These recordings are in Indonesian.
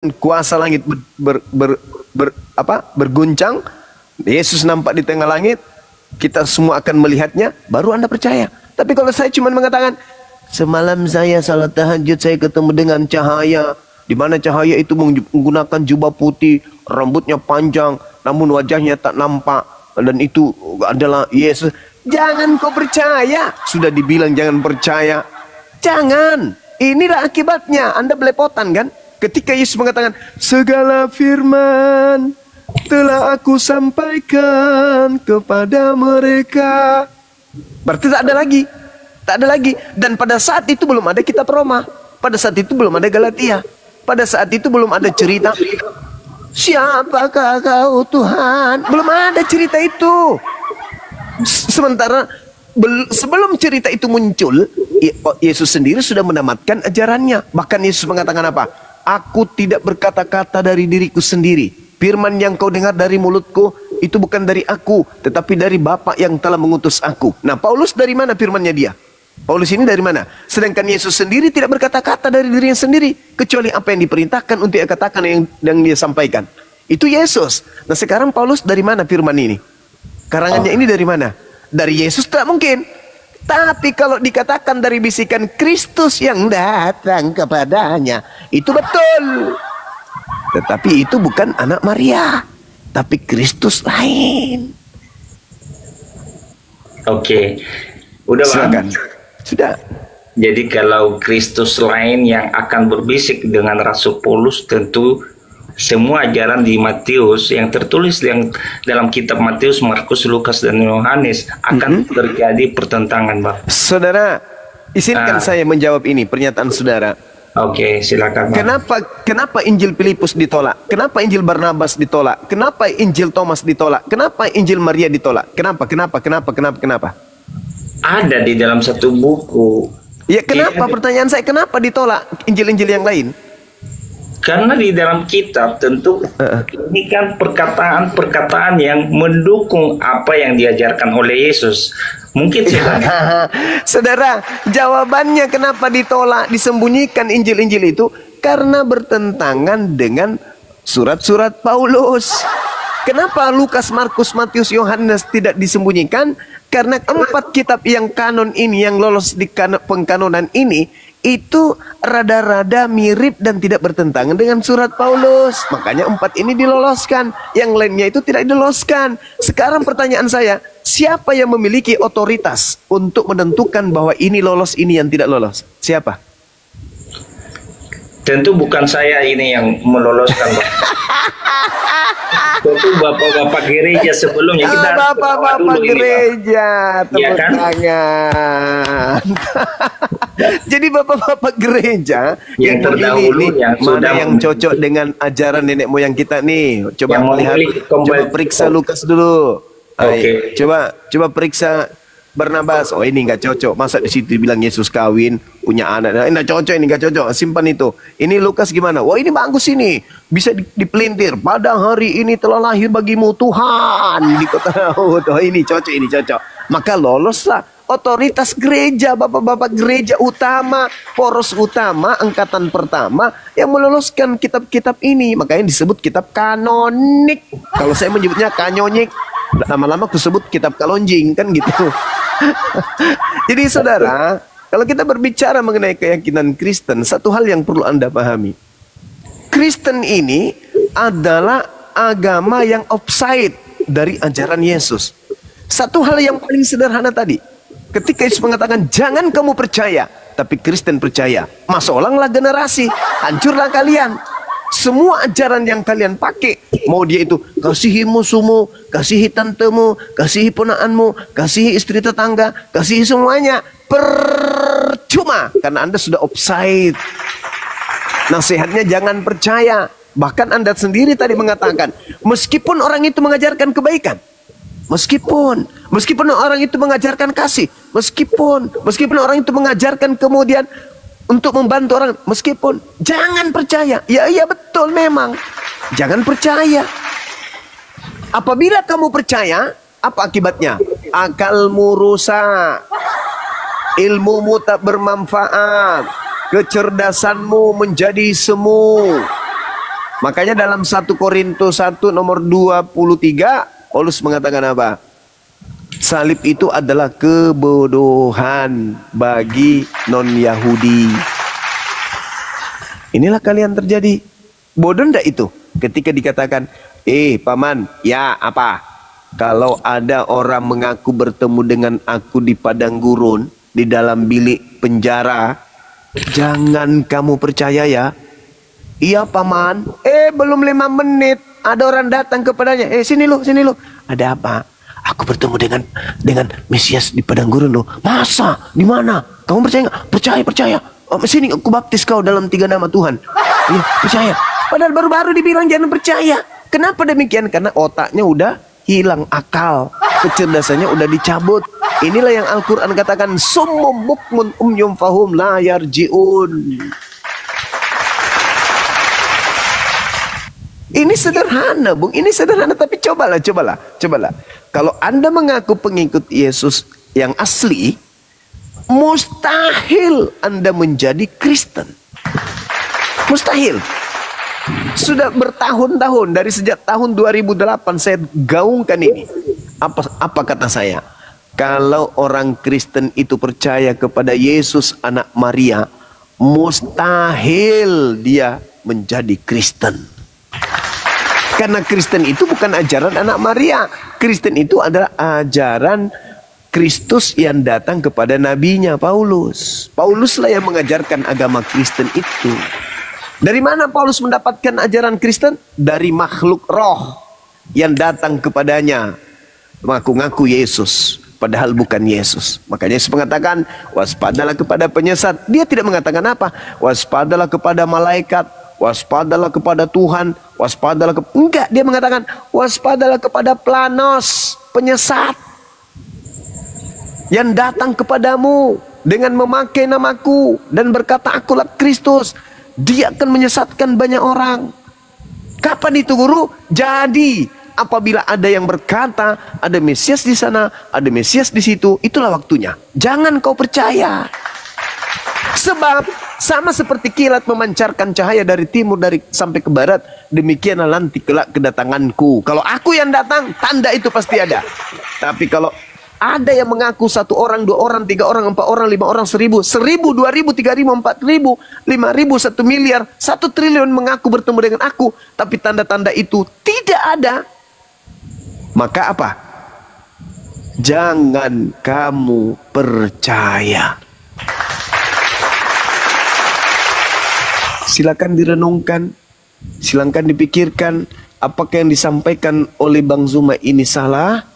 kuasa langit berguncang, Yesus nampak di tengah langit, kita semua akan melihatnya, baru Anda percaya. Tapi kalau saya cuma mengatakan, semalam saya salat tahajud, saya ketemu dengan cahaya, di mana cahaya itu menggunakan jubah putih, rambutnya panjang, namun wajahnya tak nampak, dan itu adalah Yesus. Jangan kau percaya. Sudah dibilang jangan percaya. Jangan. Inilah akibatnya. Anda belepotan kan? Ketika Yesus mengatakan, segala firman telah aku sampaikan kepada mereka. Berarti tak ada lagi. Tak ada lagi. Dan pada saat itu belum ada kitab Roma. Pada saat itu belum ada Galatia. Pada saat itu belum ada cerita, siapakah kau Tuhan? Belum ada cerita itu. Sementara sebelum cerita itu muncul, Yesus sendiri sudah menamatkan ajarannya. Bahkan Yesus mengatakan apa? Aku tidak berkata-kata dari diriku sendiri. Firman yang kau dengar dari mulutku itu bukan dari aku, tetapi dari Bapa yang telah mengutus aku. Nah, Paulus dari mana firmannya dia? Paulus ini dari mana? Sedangkan Yesus sendiri tidak berkata-kata dari dirinya sendiri, kecuali apa yang diperintahkan untuk dia katakan, yang dia sampaikan. Itu Yesus. Nah, sekarang Paulus dari mana firman ini? Karangannya ini dari mana? Dari Yesus tak mungkin. Tapi kalau dikatakan dari bisikan Kristus yang datang kepadanya, itu betul. Tetapi itu bukan anak Maria, tapi Kristus lain. Oke. Udah, silakan. Sudah. Jadi kalau Kristus lain yang akan berbisik dengan Rasul Paulus, tentu semua ajaran di Matius yang tertulis yang dalam kitab Matius, Markus, Lukas, dan Yohanes akan terjadi pertentangan, Bang. Saudara, izinkan saya menjawab ini pernyataan saudara. Oke, silakan, Bang. Kenapa Injil Filipus ditolak? Kenapa Injil Barnabas ditolak? Kenapa Injil Thomas ditolak? Kenapa Injil Maria ditolak? Kenapa? Ada di dalam satu buku. Ya, kenapa? Pertanyaan saya, kenapa ditolak Injil-Injil yang lain? Karena di dalam kitab tentu ini kan perkataan-perkataan yang mendukung apa yang diajarkan oleh Yesus. Mungkin saudara, jawabannya kenapa ditolak, disembunyikan Injil-Injil itu, karena bertentangan dengan surat-surat Paulus. Kenapa Lukas, Markus, Matius, Yohanes tidak disembunyikan? Karena 4 kitab yang kanon ini, yang lolos di pengkanonan ini, itu rada-rada mirip dan tidak bertentangan dengan surat Paulus. Makanya 4 ini diloloskan, yang lainnya itu tidak diloloskan. Sekarang pertanyaan saya, siapa yang memiliki otoritas untuk menentukan bahwa ini lolos, ini yang tidak lolos? Siapa? Tentu bukan saya ini yang meloloskan, Pak. Tentu bapak-bapak gereja sebelumnya. Kita bapak-bapak gereja, tepuk tangan. Jadi bapak-bapak gereja yang terdahulu, yang cocok dengan ajaran nenek moyang kita nih. Coba melihat, coba periksa Lukas dulu. Oke. Coba periksa Barnabas. Oh, ini nggak cocok. Masa di situ dibilang Yesus kawin, punya anak. Nah, nggak cocok, ini nggak cocok. Simpan itu. Ini Lukas gimana? Wah, ini bagus ini. Bisa dipelintir. Pada hari ini telah lahir bagimu Tuhan di kota Daud. Oh, ini cocok, ini cocok. Maka loloslah otoritas gereja, bapak-bapak gereja utama, poros utama, angkatan pertama yang meloloskan kitab-kitab ini. Makanya disebut kitab kanonik. Kalau saya menyebutnya kanyonik, lama-lama aku sebut kitab kalonjing, kan gitu. Jadi saudara, kalau kita berbicara mengenai keyakinan Kristen, satu hal yang perlu Anda pahami. Kristen ini adalah agama yang offside dari ajaran Yesus. Satu hal yang paling sederhana tadi. Ketika Yesus mengatakan, jangan kamu percaya, tapi Kristen percaya. Masolanglah generasi, hancurlah kalian. Semua ajaran yang kalian pakai, mau dia itu kasihi musuhmu, kasihi tantemu, kasihi ponakanmu, kasihi istri tetangga, kasihi semuanya, percuma, karena Anda sudah offside. Nasihatnya jangan percaya. Bahkan Anda sendiri tadi mengatakan, meskipun orang itu mengajarkan kebaikan, meskipun orang itu mengajarkan kasih, meskipun orang itu mengajarkan kemudian untuk membantu orang, meskipun, jangan percaya. Ya, iya betul memang. Jangan percaya. Apabila kamu percaya, apa akibatnya? Akalmu rusak, ilmumu tak bermanfaat, kecerdasanmu menjadi semu. Makanya dalam 1 Korintus 1 nomor 23, Paulus mengatakan apa? Salib itu adalah kebodohan bagi non-Yahudi. Inilah kalian terjadi. Bodoh ndak itu? Ketika dikatakan, paman, ya apa? Kalau ada orang mengaku bertemu dengan aku di padang gurun, di dalam bilik penjara, jangan kamu percaya ya. Iya paman. Belum 5 menit ada orang datang kepadanya. Sini lu. Ada apa? Aku bertemu dengan Mesias di padang gurun loh. Masa? Di mana? Kamu percaya nggak? Percaya. Sini aku baptis kau dalam 3 nama Tuhan. Iya, percaya. Padahal baru-baru dibilang jangan percaya. Kenapa demikian? Karena otaknya udah hilang akal. Kecerdasannya udah dicabut. Inilah yang Al-Quran katakan, summum bukmun umyum fahum la yarji'un. Ini sederhana, Bung. Ini sederhana, tapi cobalah. Kalau Anda mengaku pengikut Yesus yang asli, mustahil Anda menjadi Kristen. Mustahil. Sudah bertahun-tahun, dari sejak tahun 2008 saya gaungkan ini. Apa kata saya? Kalau orang Kristen itu percaya kepada Yesus anak Maria, mustahil dia menjadi Kristen. Karena Kristen itu bukan ajaran anak Maria. Kristen itu adalah ajaran Kristus yang datang kepada nabinya Paulus. Pauluslah yang mengajarkan agama Kristen itu. Dari mana Paulus mendapatkan ajaran Kristen? Dari makhluk roh yang datang kepadanya, mengaku-ngaku Yesus, padahal bukan Yesus. Makanya Yesus mengatakan, waspadalah kepada penyesat. Dia tidak mengatakan apa? Waspadalah kepada malaikat, waspadalah kepada Tuhan, waspadalah enggak, dia mengatakan waspadalah kepada planos, penyesat yang datang kepadamu dengan memakai namaku dan berkata akulah Kristus. Dia akan menyesatkan banyak orang. Kapan itu, guru? Jadi apabila ada yang berkata ada Mesias di sana, ada Mesias di situ, itulah waktunya. Jangan kau percaya. Sebab sama seperti kilat memancarkan cahaya dari timur sampai ke barat, demikianlah nanti kelak kedatanganku. Kalau aku yang datang, tanda itu pasti ada. Tapi kalau ada yang mengaku 1 orang, 2 orang, 3 orang, 4 orang, 5 orang, 1000, 1000, 2000, 3000, 4000, 5000, 1 miliar, 1 triliun mengaku bertemu dengan aku, tapi tanda-tanda itu tidak ada. Maka apa? Jangan kamu percaya. Silakan direnungkan, silakan dipikirkan, apakah yang disampaikan oleh Bang Zuma ini salah?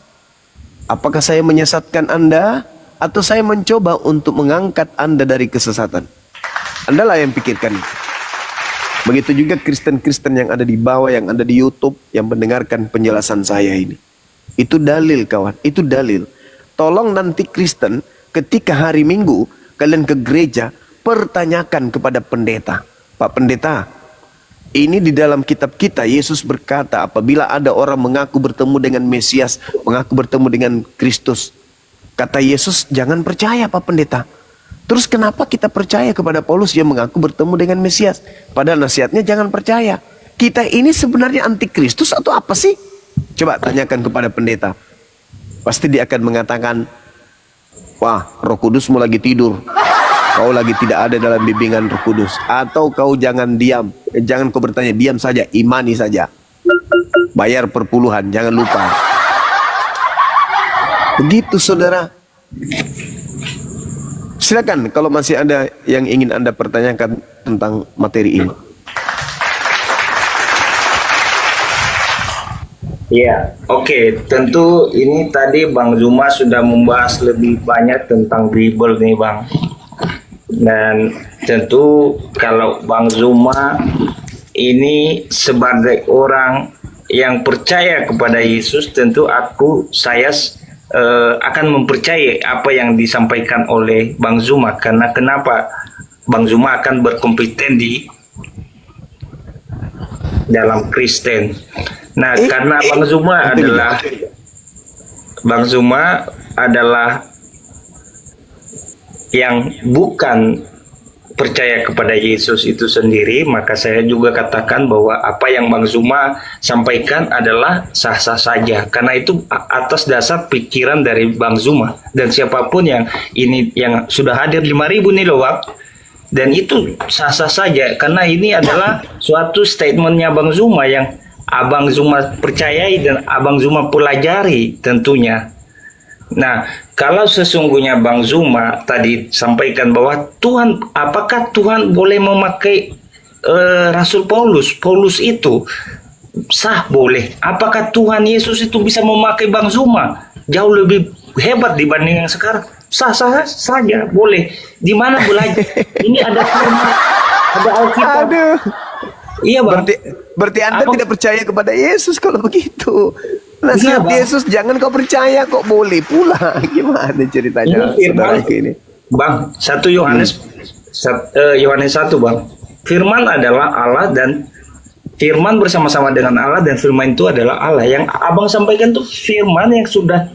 Apakah saya menyesatkan Anda? Atau saya mencoba untuk mengangkat Anda dari kesesatan? Andalah yang pikirkan itu. Begitu juga Kristen-Kristen yang ada di bawah, yang ada di YouTube, yang mendengarkan penjelasan saya ini. Itu dalil, kawan, itu dalil. Tolong nanti Kristen, ketika hari Minggu, kalian ke gereja, pertanyakan kepada pendeta. Pak pendeta, ini di dalam kitab kita Yesus berkata apabila ada orang mengaku bertemu dengan Mesias, mengaku bertemu dengan Kristus, kata Yesus jangan percaya Pak pendeta. Terus kenapa kita percaya kepada Paulus yang mengaku bertemu dengan Mesias? Padahal nasihatnya jangan percaya. Kita ini sebenarnya anti Kristus atau apa sih? Coba tanyakan kepada pendeta. Pasti dia akan mengatakan, wah, Roh Kudusmu lagi tidur. Kau lagi tidak ada dalam bimbingan Roh Kudus. Atau kau jangan diam. Jangan kau bertanya, diam saja, imani saja. Bayar perpuluhan, jangan lupa. Begitu saudara. Silakan kalau masih ada yang ingin Anda pertanyakan tentang materi ini. Ya, oke. Tentu ini tadi Bang Zuma sudah membahas lebih banyak tentang Bible nih Bang. Dan tentu kalau Bang Zuma ini sebagai orang yang percaya kepada Yesus, tentu saya akan mempercayai apa yang disampaikan oleh Bang Zuma. Karena kenapa? Bang Zuma akan berkompeten di dalam Kristen. Nah, karena Bang Zuma adalah yang bukan percaya kepada Yesus itu sendiri, maka saya juga katakan bahwa apa yang Bang Zuma sampaikan adalah sah-sah saja, karena itu atas dasar pikiran dari Bang Zuma dan siapapun yang ini yang sudah hadir 5.000 nih loh Bang. Dan itu sah-sah saja karena ini adalah suatu statementnya Bang Zuma yang Abang Zuma percayai dan Abang Zuma pelajari tentunya. Nah, kalau sesungguhnya Bang Zuma tadi sampaikan bahwa Tuhan, apakah Tuhan boleh memakai Rasul Paulus? Paulus itu sah boleh. Apakah Tuhan Yesus itu bisa memakai Bang Zuma? Jauh lebih hebat dibanding yang sekarang. Sah-sah saja boleh. Di mana belajar? Ini ada firman, ada Alkitab. Aduh. Iya Bang. Berarti Anda tidak percaya kepada Yesus kalau begitu. Nasihat Bang. Yesus jangan kau percaya kok boleh pula. Gimana ceritanya? Ini firman, Ini. Bang, 1 Yohanes Yohanes 1 Bang. Firman adalah Allah dan firman bersama-sama dengan Allah dan firman itu adalah Allah. Yang Abang sampaikan tuh firman yang sudah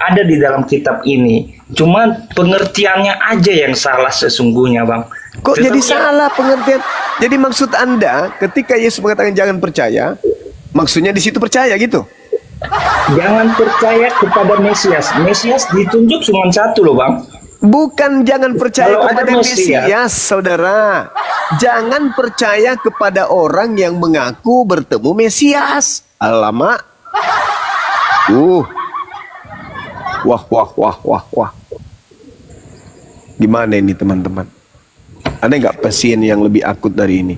ada di dalam kitab ini. Cuman pengertiannya aja yang salah sesungguhnya Bang. Kok jadi salah pengertian? Jadi maksud Anda ketika Yesus mengatakan jangan percaya, maksudnya di situ percaya gitu? Jangan percaya kepada Mesias. Mesias ditunjuk cuma satu loh Bang. Bukan jangan percaya Kalau ada kepada Mesias, saudara. Jangan percaya kepada orang yang mengaku bertemu Mesias. Alamak. Wah. Gimana ini teman-teman? Ada nggak pasien yang lebih akut dari ini?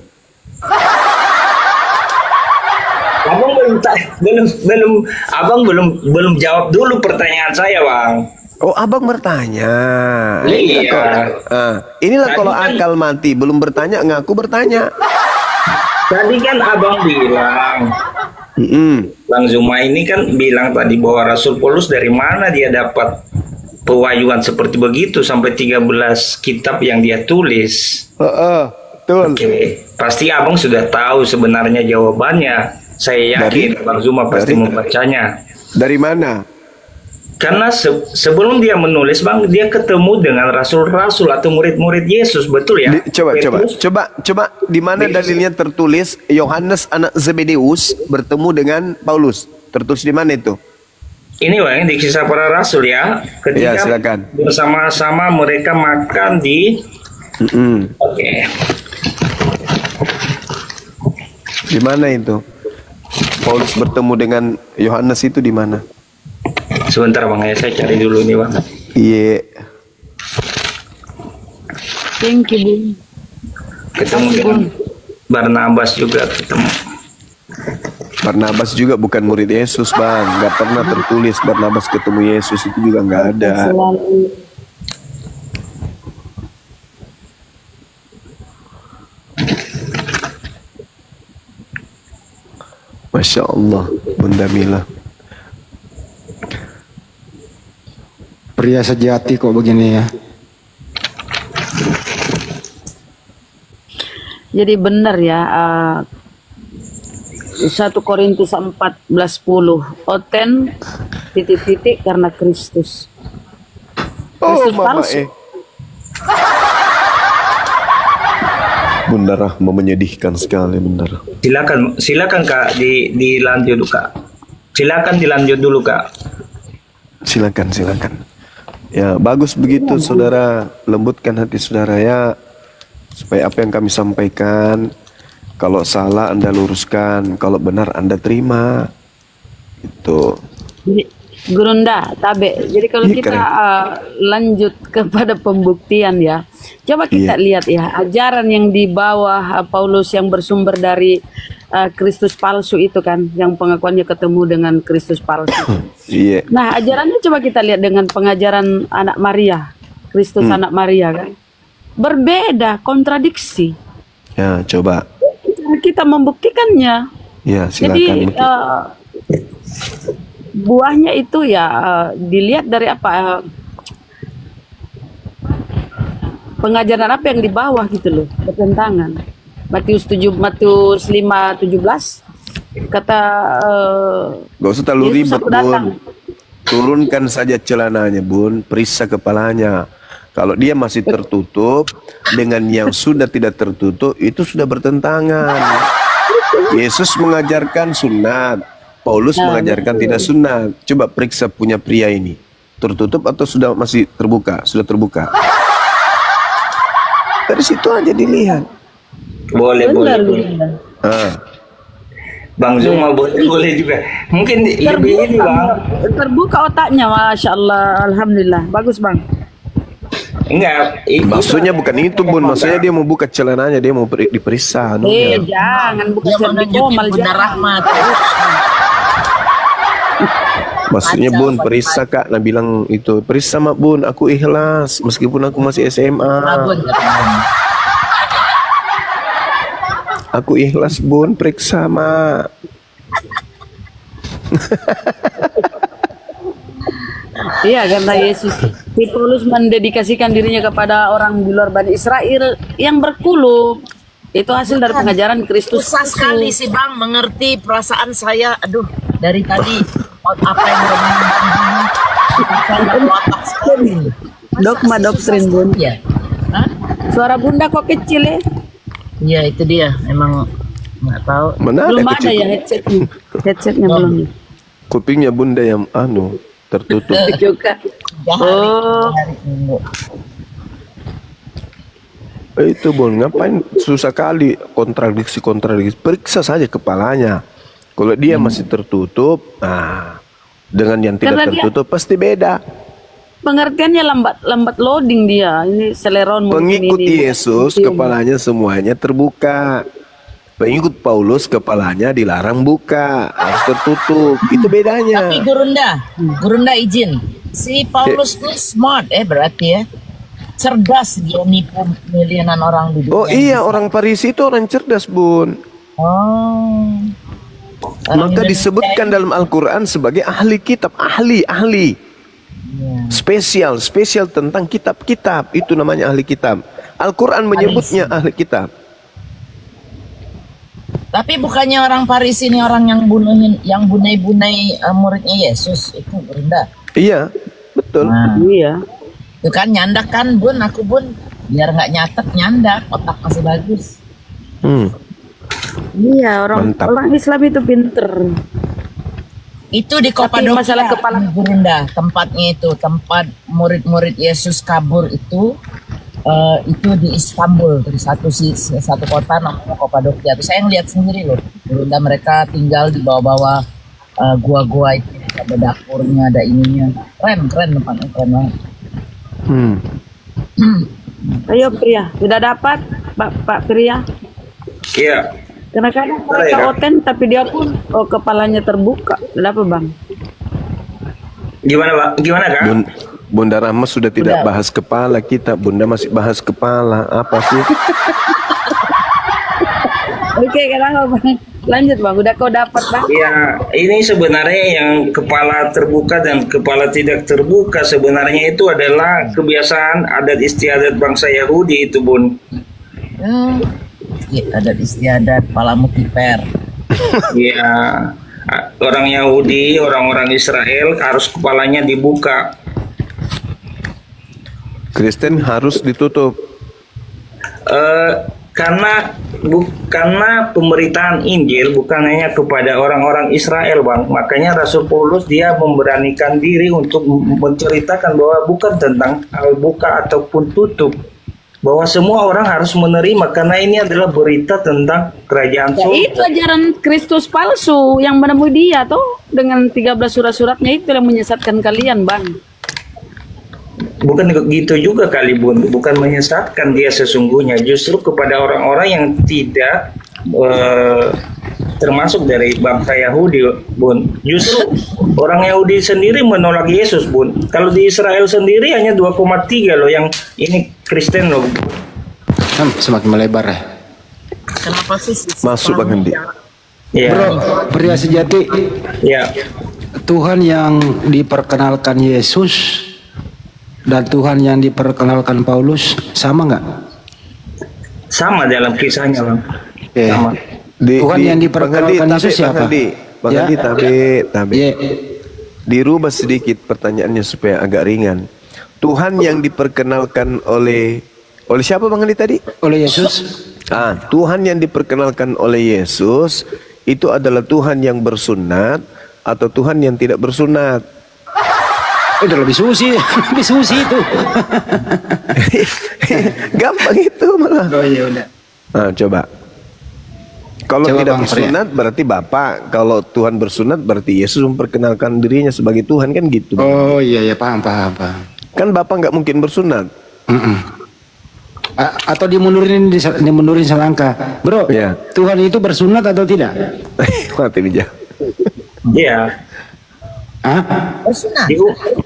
Abang belum jawab dulu pertanyaan saya Bang. Oh, abang bertanya. Iya. Inilah kalau akal mati belum bertanya, ngaku bertanya. Tadi kan abang bilang, Bang Zuma ini kan bilang tadi bahwa Rasul Paulus dari mana dia dapat pewahyuan seperti begitu sampai 13 kitab yang dia tulis. Betul. Oke, pasti abang sudah tahu sebenarnya jawabannya. Saya yakin Bang Zuma pasti membacanya. Dari mana? Karena sebelum dia menulis Bang, dia ketemu dengan rasul-rasul atau murid-murid Yesus, betul ya? Coba di mana dalilnya tertulis Yohanes anak Zebedeus bertemu dengan Paulus? Tertulis di mana itu? Ini Bang, di Kisah Para Rasul ya. Ketika silakan. Bersama-sama mereka makan di Oke. Di mana itu? Paulus bertemu dengan Yohanes itu di mana? Sebentar Bang, ya saya cari dulu nih Bang. Iya. Thank you, Bung. Ketemu dengan Barnabas juga ketemu. Barnabas juga bukan murid Yesus Bang. Nggak pernah tertulis Barnabas ketemu Yesus, itu juga nggak ada. Masya Allah, Bunda Mila. Pria sejati kok begini ya. Jadi benar ya, 1 Korintus 14:10, oten titik-titik karena Kristus. Kristus palsu. Bunda Rahma menyedihkan sekali, Bunda. Silakan Kak, dilanjut Kak. Silakan dilanjut dulu Kak. Silakan. Ya, bagus begitu saudara, lembutkan hati saudara ya, supaya apa yang kami sampaikan, kalau salah Anda luruskan, kalau benar Anda terima. Itu. Gurunda, tabe. Jadi kalau kita lanjut kepada pembuktian ya, coba kita lihat ya, ajaran yang di bawah Paulus yang bersumber dari Kristus palsu itu kan, yang pengakuannya ketemu dengan Kristus palsu. Nah, ajarannya coba kita lihat dengan pengajaran anak Maria, Kristus anak Maria kan, berbeda, kontradiksi. Ya, coba. Kita membuktikannya. Ya, silakan. Jadi buahnya itu ya dilihat dari apa, pengajaran apa yang di bawah gitu loh, bertentangan. Matius 5:17 kata gak usah terlalu ribet Bun, turunkan saja celananya Bun, periksa kepalanya. Kalau dia masih tertutup dengan yang sudah tidak tertutup, itu sudah bertentangan. Yesus mengajarkan sunat, Paulus mengajarkan tidak sunat. Coba periksa punya pria ini, tertutup atau sudah masih terbuka? Sudah terbuka. Dari situ aja dilihat. Boleh. Bang Zuma boleh juga. Mungkin lebih ini Bang. Terbuka otaknya, Masya Allah, Alhamdulillah. Bagus Bang. Enggak. Maksudnya bukan itu Bun, maksudnya dia mau buka celananya, dia mau diperiksa. Jangan buka celana komal, Bunda Rahmat. Maksudnya Bun, periksa Kak. Nah bilang itu, periksa mak Bun, aku ikhlas meskipun aku masih SMA. Aku ikhlas Bun, periksa mak. Iya, karena Yesus, Paulus mendedikasikan dirinya kepada orang di luar Bani Israel yang berkulu. Itu hasil dari pengajaran Kristus. Susah sekali sih Bang mengerti perasaan saya. Aduh, dari tadi apa yang Dogma doktrin Bun. Ya. Suara Bunda kok kecil ya? Iya itu dia. Emang nggak tahu. Mana Belum ada ada ya headsetnya. Headsetnya belum. kupingnya Bunda yang tertutup. Juga. Oh. Itu Bun, ngapain susah kali kontradiksi. Periksa saja kepalanya. Kalau dia masih tertutup, dengan yang tidak tertutup pasti beda. Pengertiannya lambat loading dia. Ini seleron Pengikut ini. Yesus kepalanya semuanya terbuka. Pengikut Paulus kepalanya dilarang buka, harus tertutup. Itu bedanya. Tapi Gurunda izin. Si Paulus tuh smart berarti ya. Cerdas dia nipu miliaran orang di dunia. Oh iya, orang Farisi itu orang cerdas Bun. Oh. Maka disebutkan dalam Al-Quran sebagai ahli kitab, ahli. Spesial tentang kitab-kitab, itu namanya ahli kitab. Al-Quran menyebutnya ahli kitab. Tapi bukannya orang Farisi ini orang yang bunai-bunai muridnya Yesus itu Bunda. Iya, betul. Iya. Itu kan nyandak kan Bun, aku Bun biar nggak nyatet nyandak, otak masih bagus. Iya, orang Islam itu pinter. Itu di Tapi Kapadokia, masalah kepala Bunda, tempatnya itu, tempat murid-murid Yesus kabur itu di Istanbul, di satu kota namanya Kapadokia. Itu saya ngeliat sendiri loh, Bunda, mereka tinggal di bawah-bawah gua-gua itu, ada dapurnya, ada ininya, keren tempatnya, keren banget. Ayo Pria, sudah dapat Pak Pria? Iya. Kadang-kadang mereka oten tapi dia pun kepalanya terbuka. Kenapa Bang? Gimana Pak? Gimana Kak? Bunda Rahma sudah tidak bahas kepala kita, Bunda masih bahas kepala. Apa sih? Oke, kenapa Bang? Lanjut Bang, udah kau dapat Bang? Ya, ini sebenarnya yang kepala terbuka dan kepala tidak terbuka sebenarnya itu adalah kebiasaan adat istiadat bangsa Yahudi itu Bun. Adat istiadat, palamu kiper. Iya, orang Yahudi, orang-orang Israel harus kepalanya dibuka. Kristen harus ditutup. Karena pemberitaan Injil bukan hanya kepada orang-orang Israel Bang. Makanya Rasul Paulus dia memberanikan diri untuk menceritakan bahwa bukan tentang hal buka ataupun tutup, bahwa semua orang harus menerima karena ini adalah berita tentang kerajaan surga. Itu ajaran Kristus palsu yang menemui dia tuh dengan 13 surat-suratnya itu yang menyesatkan kalian Bang. Bukan gitu juga kali Bun, bukan menyesatkan dia sesungguhnya, justru kepada orang-orang yang tidak termasuk dari bangsa Yahudi Bun. Justru orang Yahudi sendiri menolak Yesus Bun. Kalau di Israel sendiri hanya 2,3 loh yang ini Kristen loh. Semakin melebar ya. Kenapa sih? Masuk Bang Hendi. Ya. Bro, pria sejati. Ya. Tuhan yang diperkenalkan Yesus dan Tuhan yang diperkenalkan Paulus sama nggak? Sama dalam kisahnya Bang. Sama. Tuhan yang diperkenalkan Yesus siapa? Bang Andi, tabe. Yeah. Dirubah sedikit pertanyaannya supaya agak ringan. Tuhan yang diperkenalkan oleh siapa Bang Andi tadi? Oleh Yesus. Tuhan yang diperkenalkan oleh Yesus itu adalah Tuhan yang bersunat atau Tuhan yang tidak bersunat? Udah lebih susi, lebih susi itu. Gampang itu malah. Oh iya udah. Coba. Kalau Coba tidak Bang bersunat berarti Bapak, kalau Tuhan bersunat berarti Yesus memperkenalkan dirinya sebagai Tuhan, kan gitu. Oh iya ya, paham. Kan Bapak nggak mungkin bersunat. Atau dimundurin selangkah, bro. Ya. Tuhan itu bersunat atau tidak? Mati bijak. Iya. Bersunat.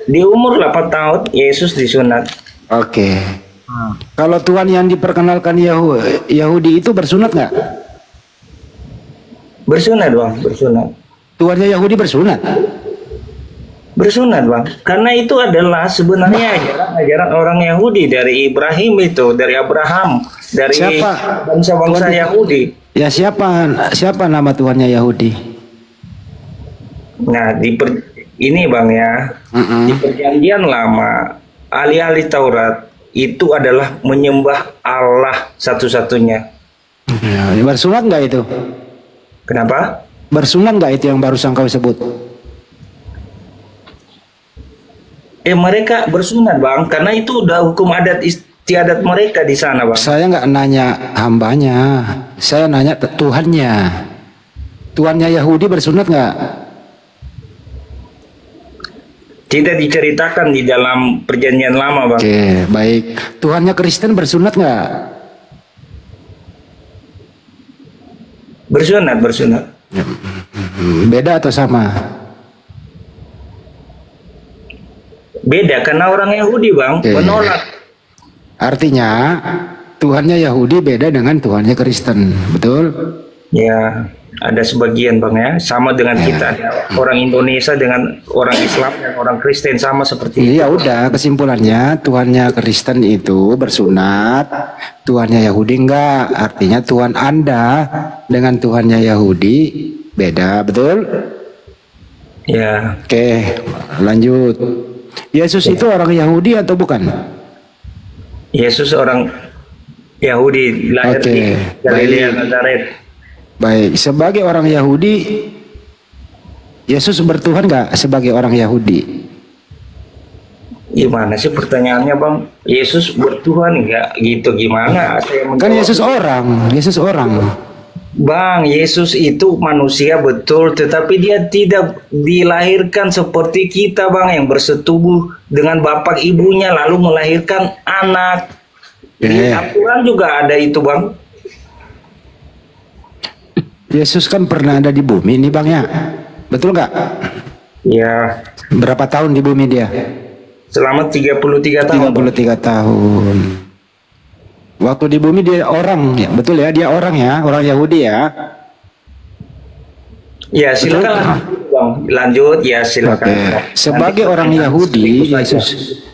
Di umur 8 tahun Yesus disunat. Oke. Kalau Tuhan yang diperkenalkan Yahudi itu bersunat nggak? Bersunat Bang, bersunat. Tuhannya Yahudi bersunat. Bersunat Bang, karena itu adalah sebenarnya ajaran orang Yahudi dari Ibrahim itu, dari Abraham, dari Siapa? bangsa-bangsa Tuhan- Yahudi. Ya siapa nama Tuhannya Yahudi? Nah, ini Bang ya, di perjanjian lama, ahli-ahli Taurat itu adalah menyembah Allah satu-satunya. Ya, bersunat nggak itu? Kenapa? Bersunat nggak itu yang barusan kau sebut? Mereka bersunat Bang, karena itu udah hukum adat istiadat mereka di sana Bang. Saya nggak nanya hambanya, saya nanya Tuhannya. Tuhannya Yahudi bersunat nggak? Tidak diceritakan di dalam perjanjian lama Bang. Oke, baik. Tuhannya Kristen bersunat nggak? Bersunat. Beda atau sama? Beda, karena orang Yahudi Bang Oke. menolak. Artinya Tuhannya Yahudi beda dengan Tuhannya Kristen, betul? Ya, ada sebagian Bang ya, sama dengan kita. Ada orang Indonesia dengan orang Islam dan orang Kristen sama seperti itu. Iya udah, kesimpulannya Tuhannya Kristen itu bersunat, Tuhannya Yahudi enggak. Artinya Tuhan Anda dengan Tuhannya Yahudi beda, betul? Ya, Oke, lanjut. Yesus itu orang Yahudi atau bukan? Yesus orang Yahudi, lahir Oke, di Galilea baik. Nazaret. Baik, sebagai orang Yahudi, Yesus bertuhan nggak sebagai orang Yahudi? Gimana sih pertanyaannya Bang? Yesus bertuhan enggak gitu, gimana? Saya Kan menjawab. Yesus orang. Bang, Yesus itu manusia betul, tetapi dia tidak dilahirkan seperti kita Bang, yang bersetubuh dengan bapak ibunya lalu melahirkan anak. Di Al-Quran juga ada itu Bang. Yesus kan pernah ada di bumi ini Bang ya, betul nggak? Ya, Berapa tahun di bumi dia? selama 33 tahun. 33 tahun. Waktu di bumi dia orang, ya betul ya, dia orang ya, orang Yahudi ya. Ya, silakan Bang, lanjut ya silakan. Oke. Sebagai Nanti orang pertanyaan Yahudi, berikut saja.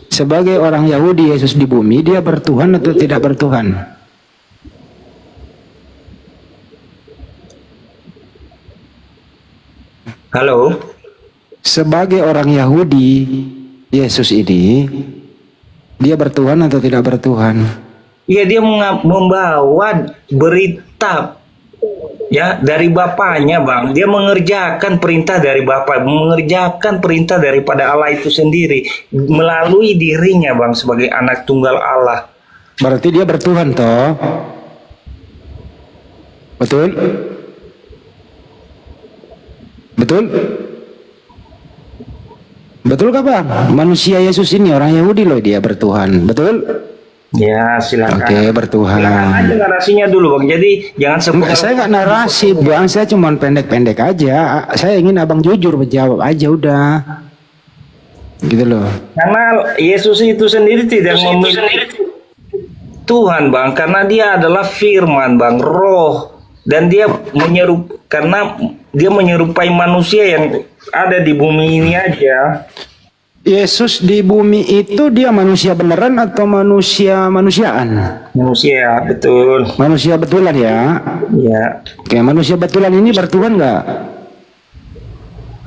sebagai orang Yahudi Yesus di bumi dia bertuhan atau tidak bertuhan? Halo. Sebagai orang Yahudi Yesus ini dia bertuhan atau tidak bertuhan? Iya, dia membawa berita ya dari bapaknya Bang. Dia mengerjakan perintah dari bapak, mengerjakan perintah daripada Allah itu sendiri melalui dirinya Bang sebagai anak tunggal Allah. Berarti dia bertuhan toh? Betul? Betul? Betul kah Bang? Manusia Yesus ini orang Yahudi loh, dia bertuhan. Betul? Ya, silakan. Oke, bertuhan. Silakan aja narasinya dulu Bang. Jadi jangan sepuluh. Saya nggak narasi Bang, saya cuma pendek-pendek aja. Saya ingin abang jujur menjawab aja udah. Gitu loh. Karena Yesus itu sendiri tidak memiliki Tuhan Bang, karena dia adalah firman Bang, roh, dan dia karena dia menyerupai manusia yang ada di bumi ini aja. Yesus di bumi itu dia manusia beneran atau manusiaan? Manusia, betul. Manusia betulan ya. Ya. Oke, manusia betulan ini bertuhan nggak?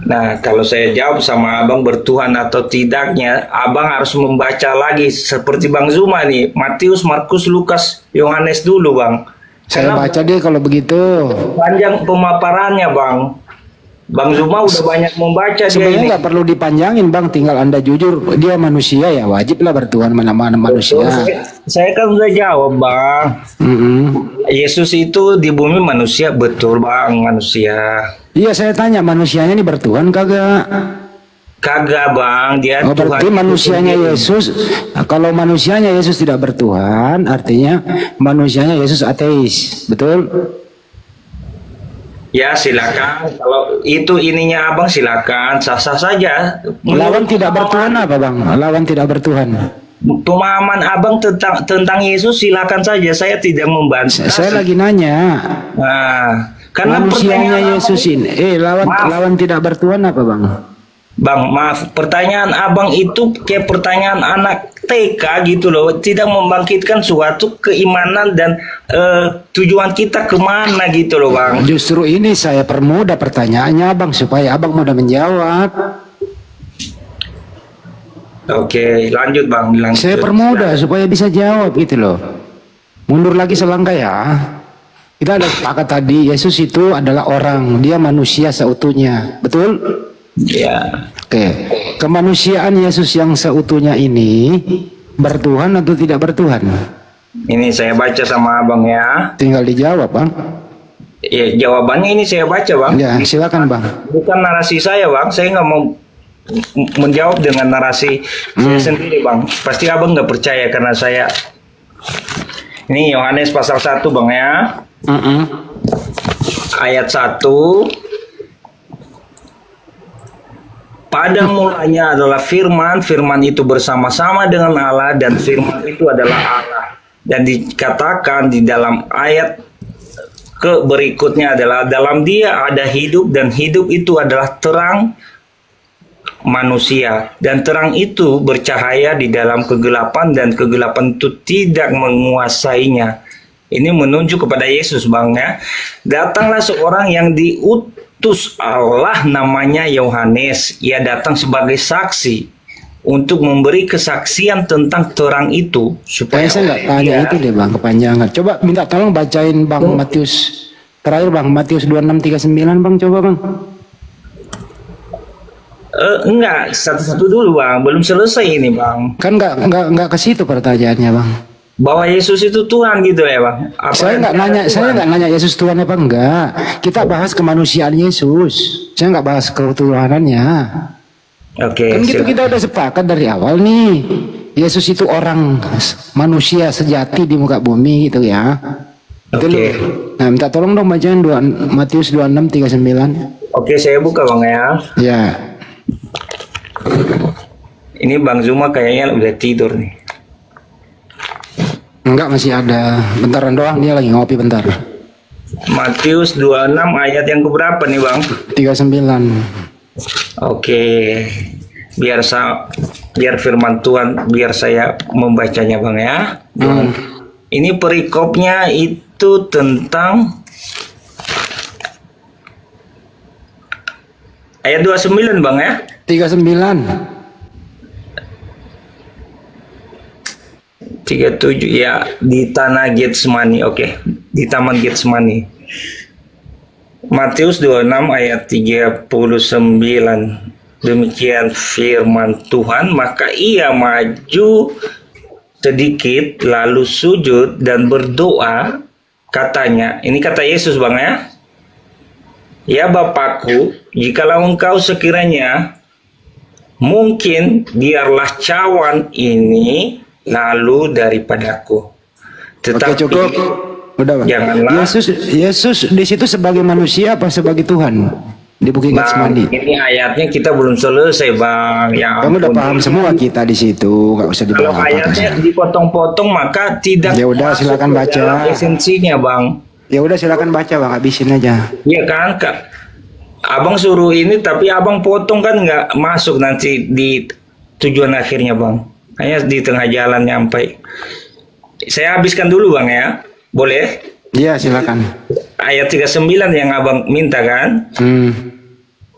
Nah, kalau saya jawab sama abang bertuhan atau tidaknya, abang harus membaca lagi seperti Bang Zuma nih, Matius, Markus, Lukas, Yohanes dulu bang. Saya Karena baca deh kalau begitu. panjang pemaparannya bang. Bang Zuma udah banyak membaca dia Sebenarnya ini. nggak perlu dipanjangin bang, tinggal Anda jujur, dia manusia ya wajiblah bertuhan mana-mana manusia. Saya kan udah jawab bang. Mm-mm. Yesus itu di bumi manusia, betul bang, manusia. Iya saya tanya manusianya ini bertuhan kagak? Kagak bang, dia Oh, berarti Tuhan. manusianya Yesus, nah, kalau manusianya Yesus tidak bertuhan, artinya manusianya Yesus ateis, betul? Ya silakan, kalau itu ininya abang silakan, sah-sah saja. Lawan tidak bertuhan apa bang? Lawan tidak bertuhan. Pemahaman abang tentang Yesus silakan saja, saya tidak membantah. Saya lagi nanya, Nah, karena manusianya pertanyaan Yesus abang- ini, lawan tidak bertuhan apa bang? Bang, maaf, pertanyaan abang itu kayak pertanyaan anak TK gitu loh, tidak membangkitkan suatu keimanan dan tujuan kita kemana gitu loh bang. Justru ini saya permudah pertanyaannya bang supaya abang mudah menjawab. Oke, lanjut bang, lanjut. Saya permudah supaya bisa jawab gitu loh. Mundur lagi selangkah ya. Kita ada sepakat tadi Yesus itu adalah orang, dia manusia seutuhnya, betul? Ya, Oke. Kemanusiaan Yesus yang seutuhnya ini bertuhan atau tidak bertuhan? ini saya baca sama abang ya. Tinggal dijawab bang. Ya, jawabannya ini saya baca bang. Ya silakan bang. Bukan narasi saya bang, saya nggak mau menjawab dengan narasi saya sendiri bang. Pasti abang nggak percaya karena saya. Ini Yohanes pasal 1 bang ya. Ayat 1. Pada mulanya adalah firman, firman itu bersama-sama dengan Allah dan firman itu adalah Allah. Dan dikatakan di dalam ayat berikutnya adalah dalam dia ada hidup dan hidup itu adalah terang manusia. Dan terang itu bercahaya di dalam kegelapan dan kegelapan itu tidak menguasainya. Ini menunjuk kepada Yesus bang ya. Datanglah seorang yang diutus Allah namanya Yohanes. Ia datang sebagai saksi untuk memberi kesaksian tentang terang itu supaya Saya nggak tanya itu deh bang, kepanjangan. Coba minta tolong bacain bang Matius terakhir bang, Matius 26:39 bang, coba bang. Enggak, satu-satu dulu bang, belum selesai ini bang. Kan nggak ke situ pertanyaannya bang. Bahwa Yesus itu Tuhan gitu ya bang. Apa Saya nggak nanya, saya nggak nanya Yesus Tuhan apa enggak. Kita bahas kemanusiaan Yesus. Saya nggak bahas ketuhanannya. Oke, Kan gitu silakan. kita udah sepakat dari awal nih. Yesus itu orang manusia sejati di muka bumi gitu ya. Itu Oke. loh. Nah minta tolong dong bacain Matius 26:39. Oke, saya buka bang ya. Ya. Ini Bang Zuma kayaknya udah tidur nih. Enggak, masih ada. Bentaran doang, dia lagi ngopi bentar. Matius 26 ayat yang keberapa nih bang? 39. Oke, biar firman Tuhan, biar saya membacanya bang ya. Ini perikopnya itu tentang ayat 29 bang ya. 39. 37 ya, di tanah Getsemani. Oke, di taman Getsemani. Matius 26 ayat 39. Demikian firman Tuhan, maka ia maju sedikit lalu sujud dan berdoa, katanya, ini kata Yesus bang ya. Ya Bapakku, jikalau engkau sekiranya mungkin, biarlah cawan ini lalu daripadaku. Tetapi Oke, cukup. Udah, Bang. janganlah. Yesus di situ sebagai manusia apa sebagai Tuhan? Di Bukit Bang, Getsemani. ini ayatnya kita belum selesai bang. Ya Kamu udah ampun. paham semua kita di situ, nggak usah Kalau dibahas. ayatnya dipotong-potong maka tidak Ya udah, masuk silakan ke baca. dalam esensinya bang. Ya udah silakan baca bang, habisin aja. Iya kan kak. Abang suruh ini tapi abang potong kan nggak masuk nanti di tujuan akhirnya bang. Hanya di tengah jalan nyampe. Saya habiskan dulu bang ya. Boleh? Iya silakan. Ayat 39 yang abang minta kan.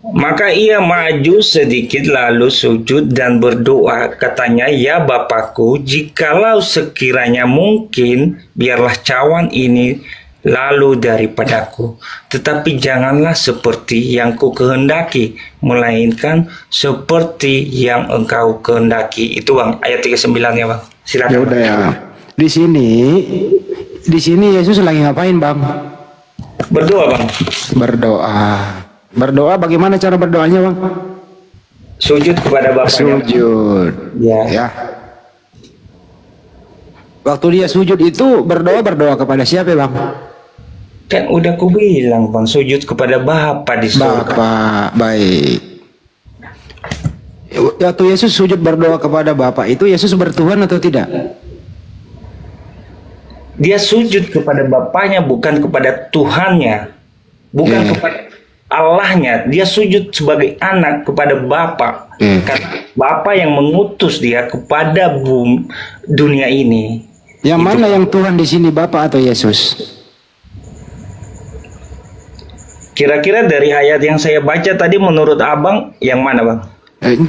Maka ia maju sedikit lalu sujud dan berdoa. Katanya, "Ya Bapakku, jikalau sekiranya mungkin, biarlah cawan ini lalu daripadaku. Tetapi janganlah seperti yang ku kehendaki, melainkan seperti yang engkau kehendaki." Itu Bang, ayat 39 ya Bang. Silakan. Ya udah ya. Di sini Yesus lagi ngapain, Bang? Berdoa Bang. Berdoa. Berdoa bagaimana cara berdoanya, Bang? Sujud kepada Bapaknya. Sujud. Ya. Waktu dia sujud itu berdoa kepada siapa, Bang? Kan udah ku bilang Bang, sujud kepada Bapa di surga. Bapa, baik. Waktu Yesus sujud berdoa kepada Bapa itu, Yesus bertuhan atau tidak? Dia sujud kepada Bapaknya, bukan kepada Tuhannya, bukan kepada Allahnya. Dia sujud sebagai anak kepada Bapa, karena Bapa yang mengutus dia kepada dunia ini. Yang mana yang Tuhan di sini, Bapa atau Yesus? Kira-kira dari ayat yang saya baca tadi, menurut Abang yang mana Bang?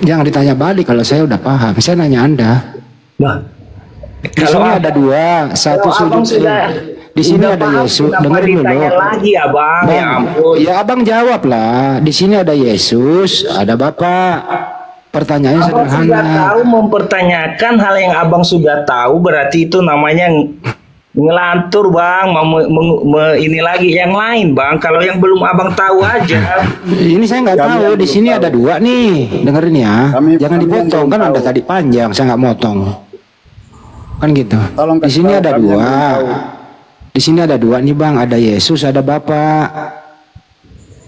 Jangan ditanya balik kalau saya udah paham. Saya nanya Anda. Nah, Di sini ada dua, satu sujud. Di sini ada Yesus. Dengar dulu. Lagi Abang, ya ampun. Ya Abang jawab lah. Di sini ada Yesus, ada Bapa. Pertanyaannya Abang sederhana. sudah tahu mempertanyakan hal yang Abang sudah tahu, berarti itu namanya ngelantur Bang. Ini lagi yang lain Bang. Kalau yang belum Abang tahu aja. Ini saya nggak tahu. Di sini ada dua nih. Dengerin ya. Jangan dipotong kan Anda tadi panjang. Saya nggak motong. Kan gitu. Di sini ada dua. Di sini ada dua nih Bang. Ada Yesus, ada Bapa.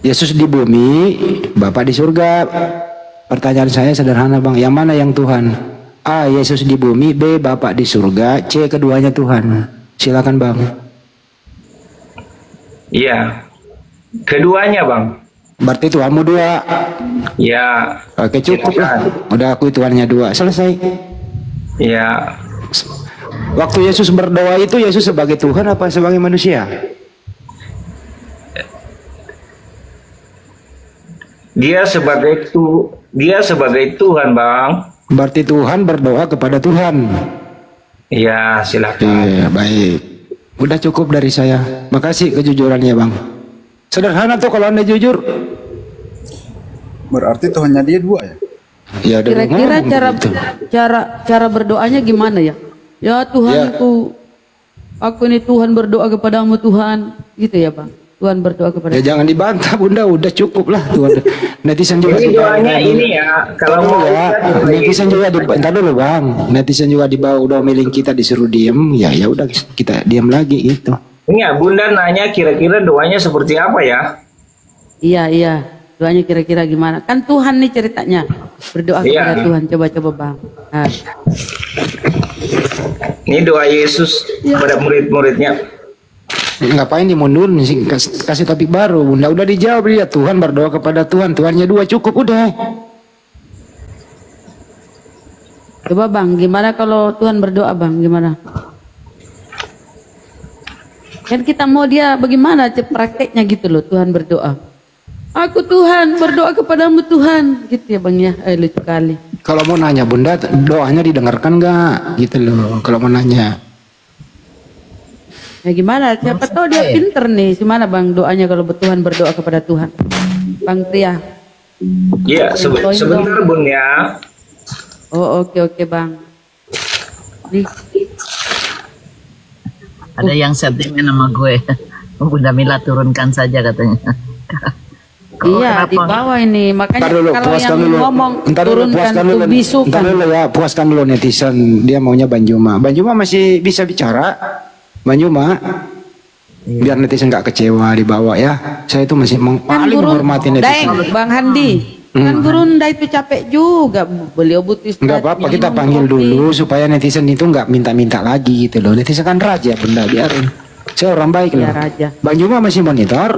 Yesus di bumi, Bapa di surga. Pertanyaan saya sederhana Bang. Yang mana yang Tuhan? A. Yesus di bumi, B. Bapa di surga, C. Keduanya Tuhan. Silakan Bang. Iya, keduanya Bang. Berarti Tuhanmu dua. Ya. Oke cukup lah. Udah akui Tuhannya dua. Selesai. Ya. Waktu Yesus berdoa itu, Yesus sebagai Tuhan apa sebagai manusia? Dia sebagai Tuhan Bang. Berarti Tuhan berdoa kepada Tuhan. Ya, silakan. Iya, baik. Udah cukup dari saya. Makasih kejujurannya Bang. Sederhana tuh kalau Anda jujur. Berarti Tuhannya dia dua ya? Ya, Kira-kira cara berdoanya gimana ya? Ya Tuhanku, aku ini Tuhan berdoa kepadamu Tuhan, gitu ya Bang. Tuhan berdoa kepada. Ya jangan dibantah Bunda, udah cukup lah Tuhan. Netizen juga. Ini doanya ini ya, kalau mau ya, netizen juga entar dulu Bang. Netizen juga di bawah udah milih kita disuruh diem, ya udah kita diam lagi gitu. Ini ya, Bunda nanya kira-kira doanya seperti apa ya? Iya. Doanya kira-kira gimana? Kan Tuhan nih ceritanya. Berdoa kepada Tuhan. Coba Bang. Nah. Ini doa Yesus kepada murid-muridnya. Ngapain dimundurin sih? Kasih topik baru. Bunda udah dijawab dia. Tuhan berdoa kepada Tuhan. Tuhannya dua cukup udah. Coba Bang, gimana kalau Tuhan berdoa Bang? Gimana? Kan kita mau dia bagaimana prakteknya gitu loh. Tuhan berdoa. Aku Tuhan berdoa kepadamu Tuhan, gitu ya Bang ya. Lucu kali. Kalau mau nanya Bunda, doanya didengarkan nggak? Gitu loh. Kalau mau nanya. Ya gimana? Siapa tahu dia pinter nih. Gimana Bang doanya kalau Tuhan berdoa kepada Tuhan? Bang Tia. Iya, sebentar Bun ya. Oh oke Bang. Nih. Ada yang sentimen sama gue. Bunda Mila turunkan saja katanya. Iya di bawah ini, makanya dulu, kalau yang dulu. ngomong turunkan tuh bisukan. Ntar dulu ya, puaskan dulu netizen. Dia maunya Banjuma. Banjuma masih bisa bicara. Banjuma, biar netizen nggak kecewa di bawah ya. Saya itu masih paling menghormati netizen. Bang Handi, kan Gurunda itu capek juga. Beliau butuh Nggak istirahat. apa-apa, kita panggil dulu supaya netizen itu nggak minta-minta lagi gitu loh. Netizen kan raja, Bunda, biarin. Saya orang baik loh. Raja. Banjuma masih monitor.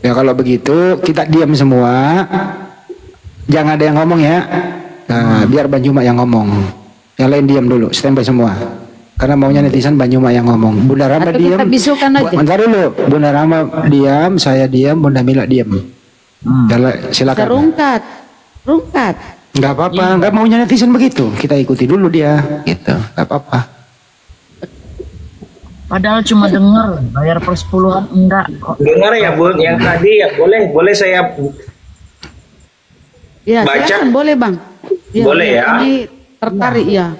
Ya kalau begitu kita diam semua, jangan ada yang ngomong ya. Nah, biar Banjuma yang ngomong, yang lain diam dulu, standby semua. Karena maunya netizen Banjuma yang ngomong. Bunda Rama diam. Kita bisukan aja. Bentar dulu, Bunda Rama diam, saya diam, Bunda Mila diam. Silakan. Rungkat. Rungkat. Nggak apa-apa, nggak maunya netizen begitu. Kita ikuti dulu dia, gitu. Nggak apa-apa. Padahal cuma denger, bayar persepuluhan enggak kok. Dengar ya Bun, yang tadi ya boleh saya Ya, baca? silakan boleh Bang. Ya, Boleh ya? Ini tertarik ya.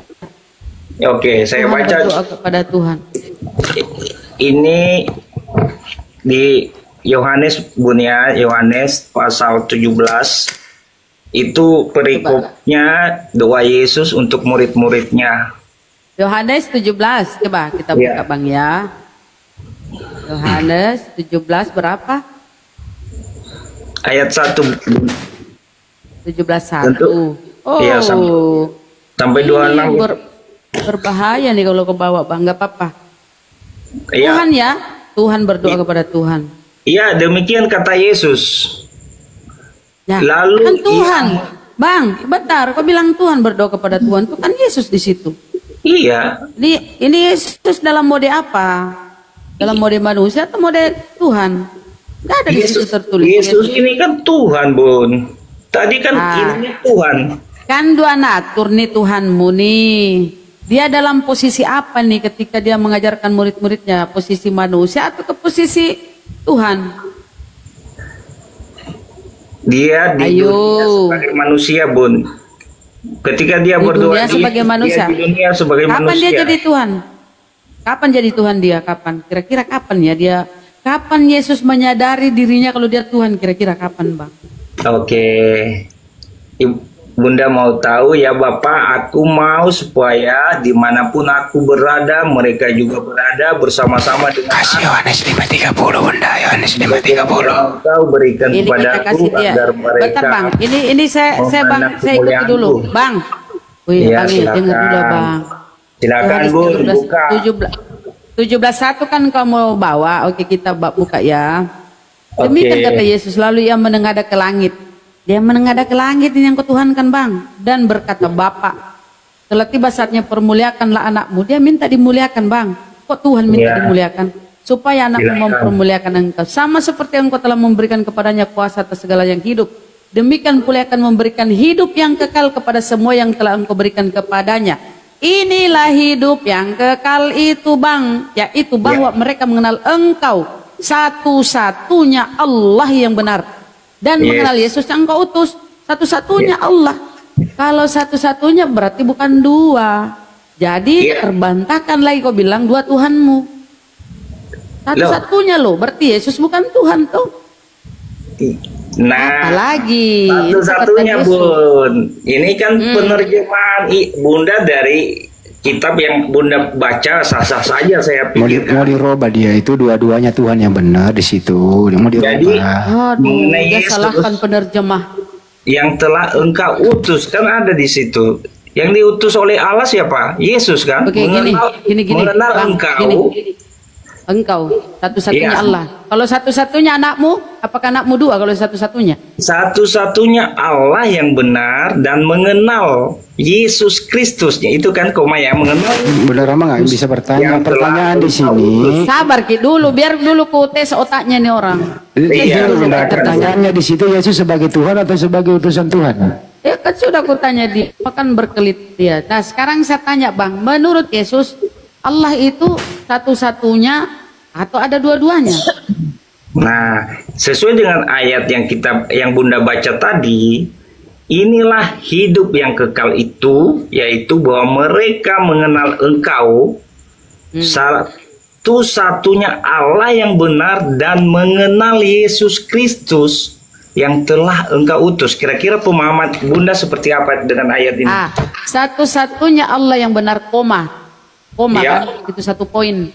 Oke, saya Tuhan baca. berdoa kepada Tuhan. Ini di Yohanes Bunia, Yohanes pasal 17. Itu perikopnya doa Yesus untuk murid-muridnya. Yohanes 17, coba kita buka Bang ya. Yohanes 17 berapa? Ayat 1. 17:1. Oh, iya, sampai 26. Berbahaya nih kalau ke bawah Bang, nggak apa-apa. Iya. Tuhan ya, Tuhan berdoa kepada Tuhan. Iya, demikian kata Yesus. Ya, Lalu kan Tuhan, Bang, bentar, kau bilang Tuhan berdoa kepada Tuhan, itu kan Yesus di situ. Iya. Ini Yesus dalam mode apa? Dalam mode manusia atau mode Tuhan? Nggak ada di situ tertulis. Yesus ini kan Tuhan, Bun. Tadi kan ini Tuhan. Kan dua natur nih Tuhanmu nih. Dia dalam posisi apa nih ketika dia mengajarkan murid-muridnya? Posisi manusia atau ke posisi Tuhan? Dia di dunia sebagai manusia, Bun. Ketika dia berdoa dunia sebagai manusia. Dia di dunia sebagai kapan manusia. Dia jadi Tuhan? Kapan jadi Tuhan dia? Kapan? Kira-kira kapan ya dia? Kapan Yesus menyadari dirinya kalau dia Tuhan? Kira-kira kapan, Bang? Oke. Bunda mau tahu ya Bapak, aku mau supaya dimanapun aku berada, mereka juga berada bersama-sama dengan Kasih Yohanes 5:30 Bunda, Yohanes 5:30. Kau berikan Ini kepada kita kasih aku dia. agar mereka. Bentar Bang, ini saya Bang, saya ikuti dulu, Bang. Wih, Ya, Bang, dengar dulu Bang. Silakan Yohanes Bun, buka. 17:1 kan kamu bawa, oke kita buka ya. Demikian kata Yesus, lalu ia menengadah ke langit. Dia menengadah ke langit ini yang ketuhankan Bang. Dan berkata, Bapak, telah tiba saatnya permuliakanlah anakmu. Dia minta dimuliakan Bang. Kok Tuhan minta dimuliakan? Supaya anakmu mempermuliakan engkau. Sama seperti engkau telah memberikan kepadanya kuasa atas segala yang hidup. Demikian pula akan memberikan hidup yang kekal kepada semua yang telah engkau berikan kepadanya. Inilah hidup yang kekal itu Bang. Yaitu bahwa mereka mengenal engkau. Satu-satunya Allah yang benar. Dan mengenal Yesus yang engkau utus. Satu-satunya Allah. Kalau satu-satunya berarti bukan dua. Jadi terbantahkan lagi kau bilang dua Tuhanmu. Satu-satunya loh. Berarti Yesus bukan Tuhan tuh. Nah, apalagi satu-satunya Bun. Ini kan penerjemahan Bunda dari kitab yang Bunda baca sah-sah saja saya pikir. Mau dirubah dia itu dua-duanya Tuhan yang benar di situ. Mau dirubah. Jadi mengenai dia salahkan penerjemah. Yang telah engkau utus kan ada di situ. Yang diutus oleh Allah siapa? Yesus kan? Oke, gini, mengenal Bang, engkau. Engkau satu-satunya Allah. Kalau satu-satunya anakmu, apakah anakmu dua kalau satu-satunya? Satu-satunya Allah yang benar dan mengenal Yesus Kristusnya itu kan koma ya mengenal. Benar ama nggak bisa bertanya pertanyaan di sini. Sabar Ki dulu, biar dulu ku tes otaknya nih orang. Iya, pertanyaannya di situ Yesus sebagai Tuhan atau sebagai utusan Tuhan? Ya kan sudah ku tanya dia, makan berkelit dia. Nah sekarang saya tanya Bang, menurut Yesus Allah itu satu-satunya atau ada dua-duanya? Nah, sesuai dengan ayat yang Bunda baca tadi, inilah hidup yang kekal itu, yaitu bahwa mereka mengenal engkau, satu-satunya Allah yang benar dan mengenal Yesus Kristus yang telah engkau utus. Kira-kira pemahaman Bunda seperti apa dengan ayat ini? Satu-satunya Allah yang benar, koma kan? Itu satu poin.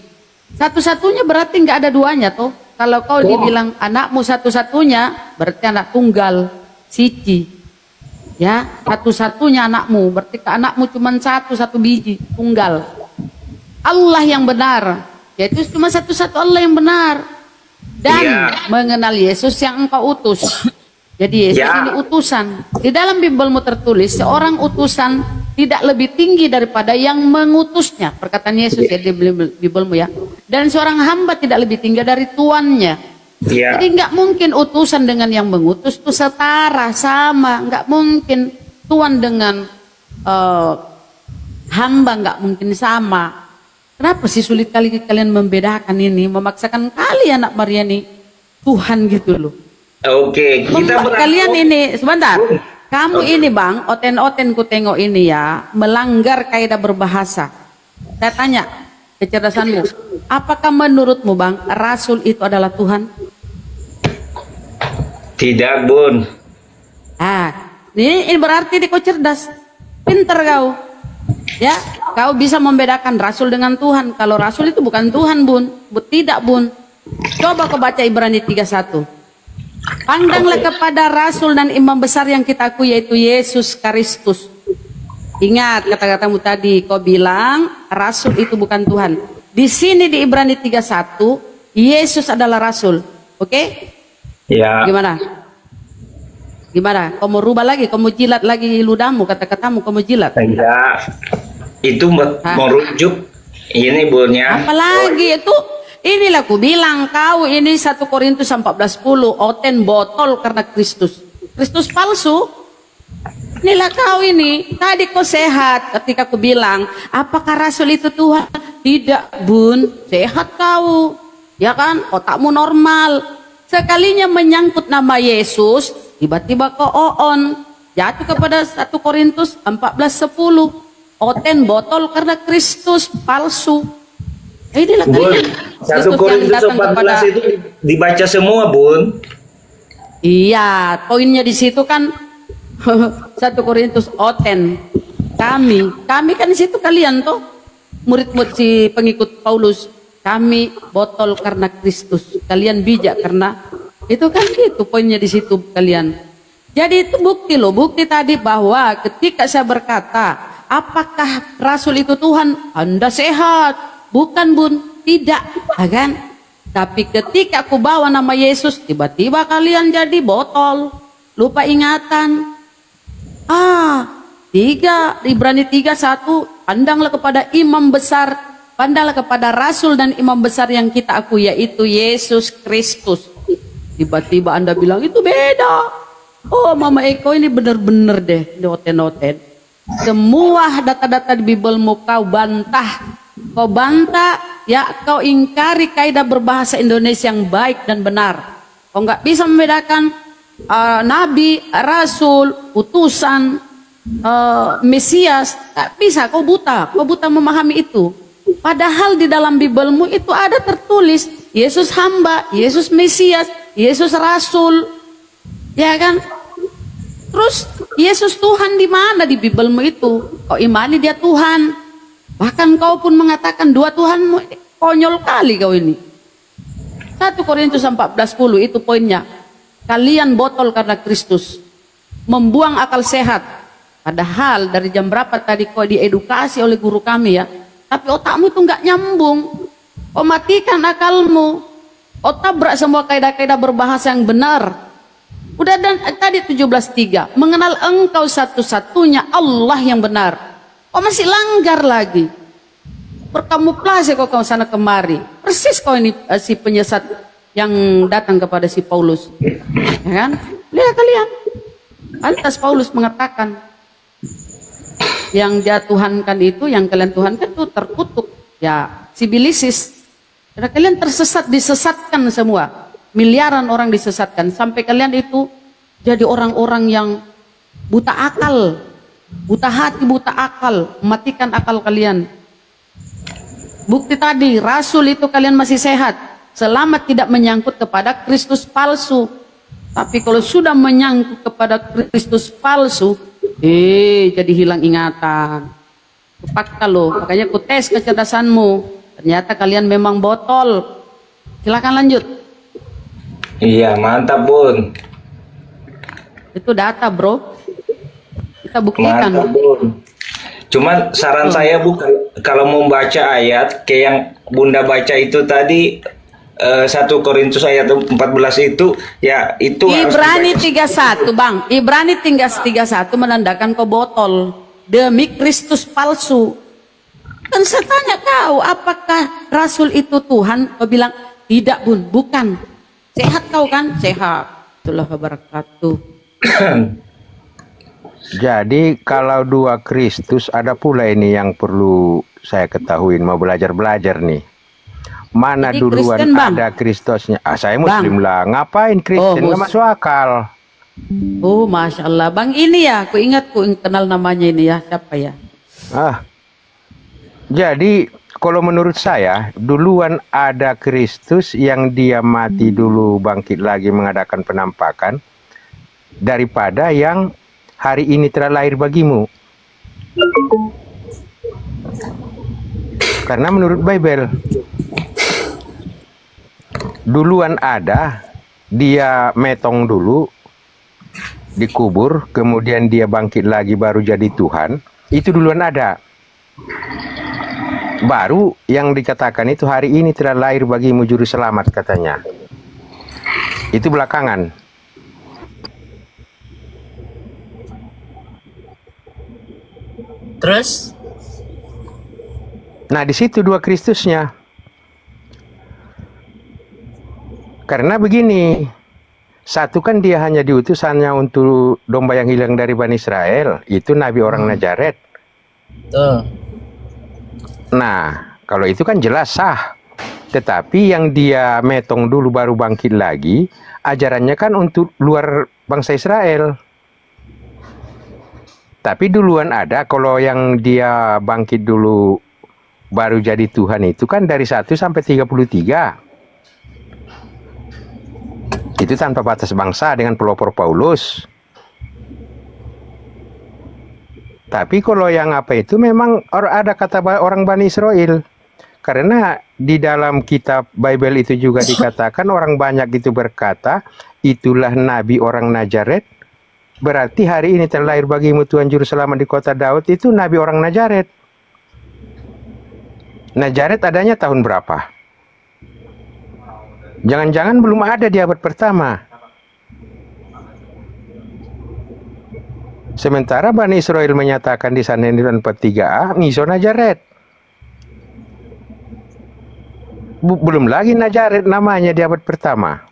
Satu-satunya berarti nggak ada duanya tuh. Kalau kau dibilang anakmu satu-satunya, berarti anak tunggal, siji. Ya, satu-satunya anakmu, berarti anakmu cuma satu biji, tunggal. Allah yang benar, yaitu cuma satu-satu Allah yang benar. Dan mengenal Yesus yang engkau utus. Jadi Yesus ini utusan. Di dalam Bibelmu tertulis, seorang utusan tidak lebih tinggi daripada yang mengutusnya. Perkataan Yesus ya di Bibelmu ya. Dan seorang hamba tidak lebih tinggi dari tuannya. Ya. Jadi nggak mungkin utusan dengan yang mengutus itu setara, sama. Nggak mungkin Tuhan dengan hamba nggak mungkin sama. Kenapa sih sulit kali kalian membedakan ini, memaksakan kali anak Maria ini Tuhan gitu loh. Oke, kita Kalian ini sebentar. Kamu ini bang, oten-oten ku tengok ini ya, melanggar kaidah berbahasa. Saya tanya kecerdasanmu, apakah menurutmu bang, Rasul itu adalah Tuhan? Tidak, Bun. Ini berarti kau cerdas, pinter kau. Ya, kau bisa membedakan Rasul dengan Tuhan. Kalau Rasul itu bukan Tuhan, Bun. Tidak, Bun. Coba kau baca Ibrani 31. Pandanglah kepada Rasul dan imam besar yang kita akui, yaitu Yesus Kristus. Ingat kata-katamu tadi, kau bilang Rasul itu bukan Tuhan. Di sini di Ibrani 31, Yesus adalah Rasul. Oke? Ya. Gimana? Gimana? Kau mau rubah lagi? Kau mau jilat lagi ludahmu, kata-katamu kau mau jilat? Ya. Itu merujuk ini Bunnya. Apalagi itu? Inilah ku bilang kau ini 1 Korintus 14:10, oten botol karena Kristus. Kristus palsu. Inilah kau ini. Tadi kau sehat ketika ku bilang, apakah Rasul itu Tuhan? Tidak, Bun. Sehat kau. Ya kan? Otakmu normal. Sekalinya menyangkut nama Yesus, tiba-tiba kau on. Jatuh kepada 1 Korintus 14:10. Oten botol karena Kristus palsu. Inilah kalian. 1 Korintus 14 itu dibaca semua, Bun. Iya, poinnya di situ kan 1 Korintus oten. Kami kan di situ kalian tuh murid-murid si pengikut Paulus. Kami botol karena Kristus. Kalian bijak karena itu kan gitu poinnya di situ kalian. Jadi itu bukti loh, bukti tadi bahwa ketika saya berkata, apakah Rasul itu Tuhan? Anda sehat. Bukan, Bun, tidak, kan? Tapi ketika aku bawa nama Yesus, tiba-tiba kalian jadi botol, lupa ingatan. Ibrani 3:1, pandanglah kepada imam besar, pandanglah kepada Rasul dan imam besar yang kita akui, yaitu Yesus Kristus. Tiba-tiba Anda bilang itu beda. Oh, Mama Eko ini benar-benar deh, noten-noten. Semua data-data di Bibelmu kau bantah. Kau bantah, ya kau ingkari kaidah berbahasa Indonesia yang baik dan benar. Kau nggak bisa membedakan nabi, rasul, utusan, Mesias. Nggak bisa, kau buta memahami itu. Padahal di dalam Bibelmu itu ada tertulis Yesus hamba, Yesus Mesias, Yesus rasul, ya kan? Terus Yesus Tuhan di mana di Bibelmu itu? Kau imani dia Tuhan. Bahkan kau pun mengatakan dua Tuhanmu. Konyol kali kau ini. 1 Korintus 14:10 itu poinnya. Kalian botol karena Kristus. Membuang akal sehat. Padahal dari jam berapa tadi kau diedukasi oleh guru kami ya. Tapi otakmu itu nggak nyambung. Kau matikan akalmu. Kau tabrak semua kaidah-kaidah berbahasa yang benar. Udah dan tadi 17:3. Mengenal engkau satu-satunya Allah yang benar. Kau masih langgar lagi. Berkamuflase kau sana kemari. Persis kau ini si penyesat yang datang kepada si Paulus. Ya kan? Lihat kalian. Lantas Paulus mengatakan, yang dia tuhankan itu, yang kalian tuhankan itu terkutuk. Ya, sibilisis. Karena kalian tersesat, disesatkan semua. Miliaran orang disesatkan. Sampai kalian itu jadi orang-orang yang buta akal. Buta hati, buta akal, matikan akal kalian. Bukti tadi, Rasul itu kalian masih sehat, selama tidak menyangkut kepada Kristus palsu. Tapi kalau sudah menyangkut kepada Kristus palsu, jadi hilang ingatan. Fakta loh, makanya ku tes kecerdasanmu. Ternyata kalian memang botol. Silakan lanjut. Iya, mantap, Bun. Itu data, bro. Kita buktikan. Mantap, Bun. Cuman saran saya kalau mau baca ayat kayak yang Bunda baca itu tadi 1 Korintus ayat 14 itu ya itu Ibrani 31 Bang. Ibrani 31 menandakan kau botol demi Kristus palsu. Kan saya tanya kau, apakah Rasul itu Tuhan? Kau bilang tidak, Bun, bukan. Sehat kau kan? Sehat. Itulah wabarakatuh. Jadi kalau dua Kristus ada pula ini yang perlu saya ketahui, mau belajar-belajar nih. Mana Jadi duluan Kristen, Bang? ada Kristusnya? Saya Muslim lah. Ngapain Kristen? Nggak masuk akal. Oh, Masya Allah. Bang ini ya, aku ingat, ku kenal namanya ini ya. Siapa ya? Jadi kalau menurut saya duluan ada Kristus yang dia mati dulu bangkit lagi mengadakan penampakan daripada yang hari ini telah lahir bagimu. Karena menurut Bible duluan ada, dia metong dulu, dikubur, kemudian dia bangkit lagi baru jadi Tuhan. Itu duluan ada. Baru yang dikatakan itu hari ini telah lahir bagimu juru selamat katanya. Itu belakangan. Terus? Nah di situ dua Kristusnya. Karena begini, satu kan dia hanya diutus hanya untuk domba yang hilang dari Bani Israel, itu Nabi orang Nazaret. Tuh. Nah, kalau itu kan jelas sah. Tetapi yang dia metong dulu baru bangkit lagi, ajarannya kan untuk luar bangsa Israel. Tapi duluan ada, kalau yang dia bangkit dulu baru jadi Tuhan itu kan dari 1 sampai 33. Itu tanpa batas bangsa dengan pelopor Paulus. Tapi kalau yang apa itu memang ada kata orang Bani Israel. Karena di dalam kitab Bible itu juga dikatakan orang banyak itu berkata, itulah Nabi orang Nazaret. Berarti hari ini terlahir bagimu Tuhan Juru Selamat di kota Daud, itu Nabi orang Nazaret. Nazaret adanya tahun berapa? Jangan-jangan belum ada di abad pertama. Sementara Bani Israel menyatakan di Sanhedrin 43a, Ngiso Nazaret. Belum lagi Nazaret namanya di abad pertama.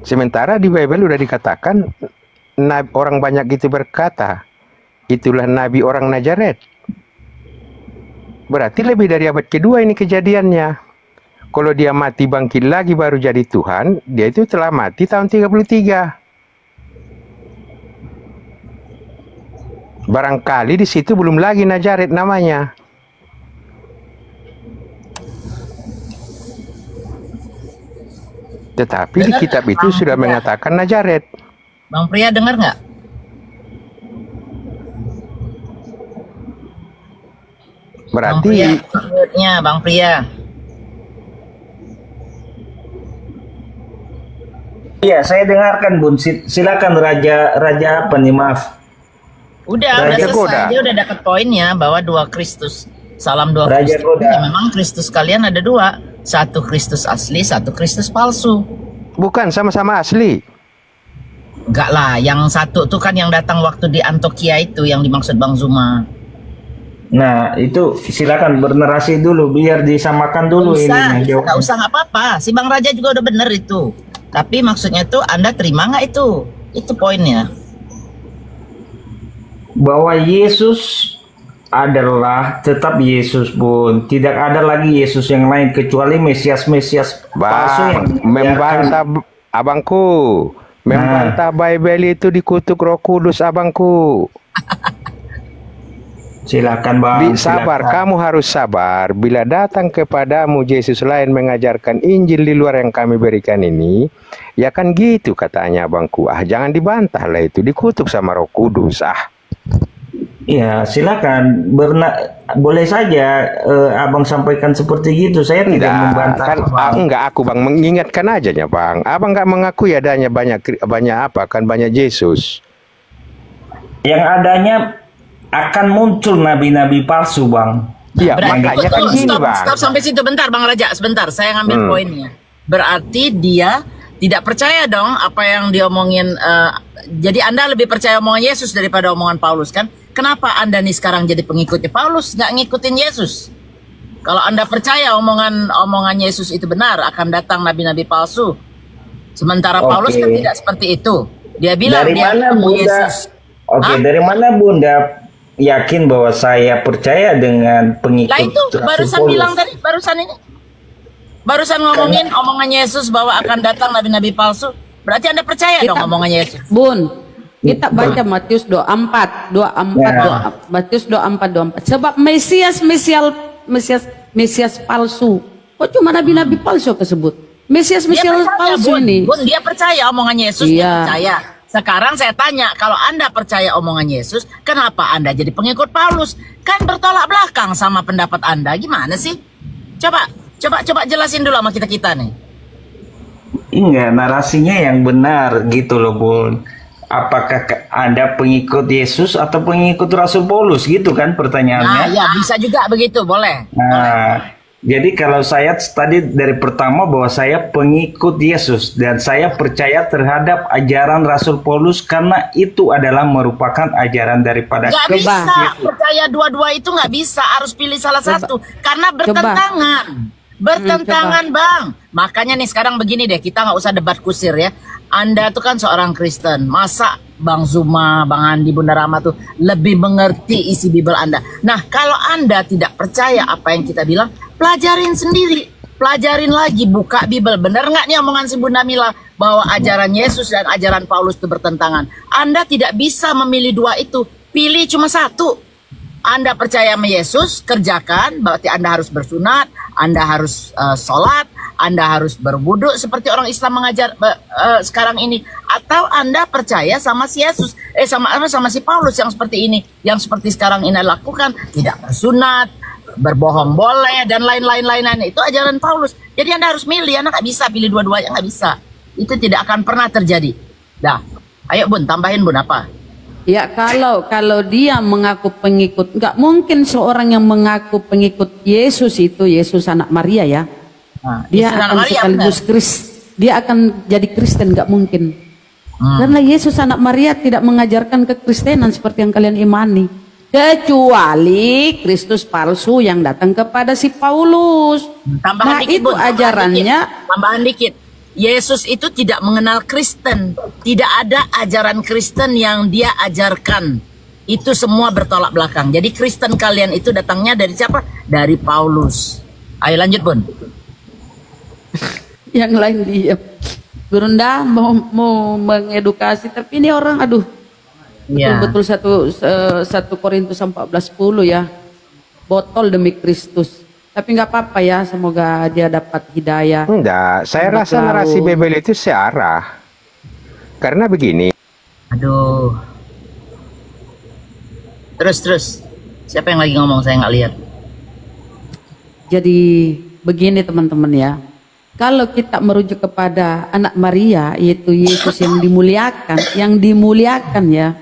Sementara di Bible sudah dikatakan, orang banyak itu berkata, itulah Nabi orang Nazaret. Berarti lebih dari abad kedua ini kejadiannya. Kalau dia mati bangkit lagi baru jadi Tuhan, dia itu telah mati tahun 33. Barangkali di situ belum lagi Nazaret namanya. Tetapi di kitab itu sudah mengatakan Nazaret. Bang Pria dengar nggak? Berarti Bang Pria. Iya, saya dengarkan Bun. Silakan Raja apa nih, maaf. Udah selesai. Dia udah dapat poinnya bahwa dua Kristus. Salam dua Raja Kristus. Goda. Ya, memang Kristus kalian ada dua. Satu Kristus asli, satu Kristus palsu. bukan sama-sama asli. Enggak lah, yang satu tuh kan yang datang waktu di Antioquia itu yang dimaksud Bang Zuma. Nah, itu silakan bernarasi dulu biar disamakan dulu ini. Nggak usah, nggak apa-apa. Si Bang Raja juga udah bener itu. Tapi maksudnya tuh Anda terima nggak itu? Itu poinnya. Bahwa Yesus adalah tetap Yesus, Bun. Tidak ada lagi Yesus yang lain kecuali Mesias-Mesias palsu yang membantah abangku. Membantah Bible itu dikutuk Roh Kudus abangku. Silakan Bang. Sabar, kamu harus sabar. Bila datang kepadamu Yesus lain mengajarkan Injil di luar yang kami berikan ini, ya kan gitu katanya abangku. Jangan dibantah lah itu, dikutuk sama Roh Kudus. Iya, silakan. Boleh saja abang sampaikan seperti gitu. Saya tidak membantah. Kan, enggak, aku bang mengingatkan aja ya bang. Abang nggak mengakui adanya banyak Yesus. Yang adanya akan muncul nabi-nabi palsu, Bang. Iya, makanya kan gini, Bang. Stop sampai situ bentar, Bang Raja. Sebentar, saya ngambil poinnya. Berarti dia tidak percaya dong apa yang diomongin. Jadi Anda lebih percaya omongan Yesus daripada omongan Paulus kan? Kenapa Anda nih sekarang jadi pengikutnya Paulus, nggak ngikutin Yesus? Kalau Anda percaya omongan Yesus itu benar, akan datang nabi-nabi palsu. Sementara Paulus kan tidak seperti itu. Dia bilang dari dia mana ketemu Bunda? Yesus. Oke, dari mana Bunda yakin bahwa saya percaya dengan pengikut Lah itu Rasul barusan Paulus? bilang tadi, barusan ini. Barusan ngomongin omongan Yesus bahwa akan datang nabi-nabi palsu. Berarti Anda percaya dong omongan Yesus. Bun, kita baca Matius 24, 24, Matius 24, 24. Sebab Mesias palsu. Kok cuma nabi-nabi palsu tersebut? Mesias palsu Bun. ini. Bun, dia percaya omongan Yesus, dia percaya. Sekarang saya tanya, kalau Anda percaya omongan Yesus, kenapa Anda jadi pengikut Paulus? Kan bertolak belakang sama pendapat Anda. Gimana sih? Coba jelasin dulu sama kita nih. Enggak, narasinya yang benar gitu loh Bun. Apakah Anda pengikut Yesus atau pengikut Rasul Paulus gitu kan pertanyaannya? Nah, ya bisa juga begitu, boleh. Nah, jadi kalau saya tadi dari pertama bahwa saya pengikut Yesus dan saya percaya terhadap ajaran Rasul Paulus karena itu adalah merupakan ajaran daripada Nggak bisa, percaya dua-dua itu nggak bisa, harus pilih salah satu karena bertentangan. Bertentangan Bang. Makanya nih sekarang begini deh, kita nggak usah debat kusir ya. Anda tuh kan seorang Kristen, masa Bang Zuma, Bang Andi, Bunda Rama tuh lebih mengerti isi Bible Anda. Nah kalau Anda tidak percaya apa yang kita bilang, pelajarin sendiri, pelajarin lagi, buka Bible. Bener nggak nih omongan si Bunda Mila bahwa ajaran Yesus dan ajaran Paulus itu bertentangan? Anda tidak bisa memilih dua itu, pilih cuma satu. Anda percaya sama Yesus, kerjakan, berarti Anda harus bersunat, Anda harus sholat, Anda harus berwudu seperti orang Islam mengajar sekarang ini. Atau Anda percaya sama si Yesus, sama si Paulus yang seperti ini, yang seperti sekarang ini lakukan, tidak bersunat, berbohong boleh, dan lain-lain. Itu ajaran Paulus. Jadi Anda harus milih, Anda nggak bisa pilih dua-duanya, nggak bisa. Itu tidak akan pernah terjadi. Dah, ayo Bun, tambahin Bun apa? Ya kalau dia mengaku pengikut, nggak mungkin seorang yang mengaku pengikut Yesus itu Yesus anak Maria ya. Nah, dia akan sekaligus dia akan jadi Kristen, nggak mungkin. Karena Yesus anak Maria tidak mengajarkan kekristenan seperti yang kalian imani. Kecuali Kristus palsu yang datang kepada si Paulus. Tambahan dikit, itu Bun, ajarannya. Tambahan dikit. Yesus itu tidak mengenal Kristen. Tidak ada ajaran Kristen yang dia ajarkan. Itu semua bertolak belakang. Jadi Kristen kalian itu datangnya dari siapa? Dari Paulus. Ayo lanjut Bun. Yang lain diam. Gurunda mau mengedukasi, tapi ini orang aduh. Ya. Betul 1 Korintus 14:10 ya. Botol demi Kristus. Tapi nggak apa-apa ya, semoga dia dapat hidayah. Enggak, saya rasa narasi Bible itu searah. Karena begini. Aduh. Terus. Siapa yang lagi ngomong? Saya nggak lihat. Jadi begini teman-teman ya. Kalau kita merujuk kepada anak Maria, yaitu Yesus yang dimuliakan ya.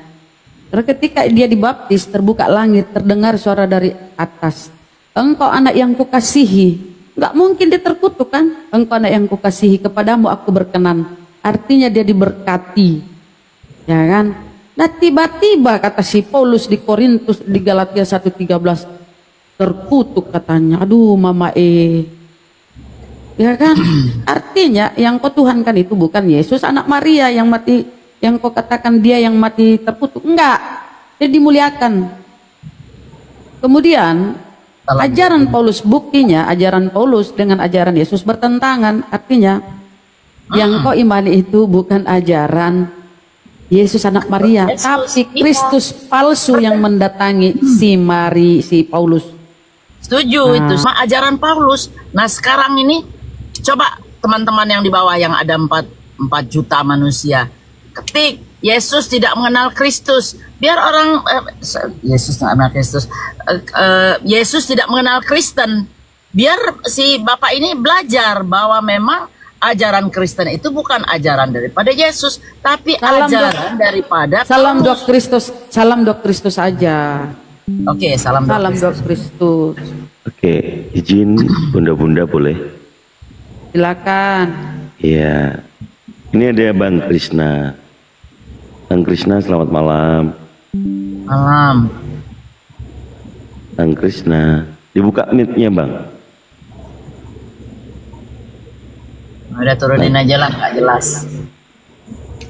Karena ketika dia dibaptis, terbuka langit, terdengar suara dari atas. Engkau anak yang kukasihi. Nggak mungkin dia terkutuk kan? Engkau anak yang kukasihi, kepadamu aku berkenan. Artinya dia diberkati. Ya kan? Nah tiba-tiba kata si Paulus di Korintus di Galatia 1:13 terkutuk katanya. Aduh mama ya kan? Artinya yang kau tuhankan itu bukan Yesus anak Maria yang mati, yang kau katakan dia yang mati terkutuk. Enggak. Dia dimuliakan. Kemudian ajaran Paulus, buktinya ajaran Paulus dengan ajaran Yesus bertentangan. Artinya yang kau imani itu bukan ajaran Yesus anak Maria, tapi Kristus palsu yang mendatangi si Paulus. Setuju itu sama ajaran Paulus. Nah sekarang ini coba teman-teman yang di bawah yang ada 4 juta manusia, ketik Yesus tidak mengenal Kristus. Biar orang Yesus tidak mengenal Kristus. Yesus tidak mengenal Kristen. Biar si Bapak ini belajar bahwa memang ajaran Kristen itu bukan ajaran daripada Yesus, tapi ajaran daripada Salam Dok Kristus, salam Dok Kristus aja. Oke, salam Dok Kristus. Oke, izin bunda-bunda boleh? Silakan. Iya. Ini ada Bang Krishna. Bang Krishna, selamat malam. Malam. Bang Krishna. Dibuka mic-nya Bang. Udah turunin aja lah, nggak jelas.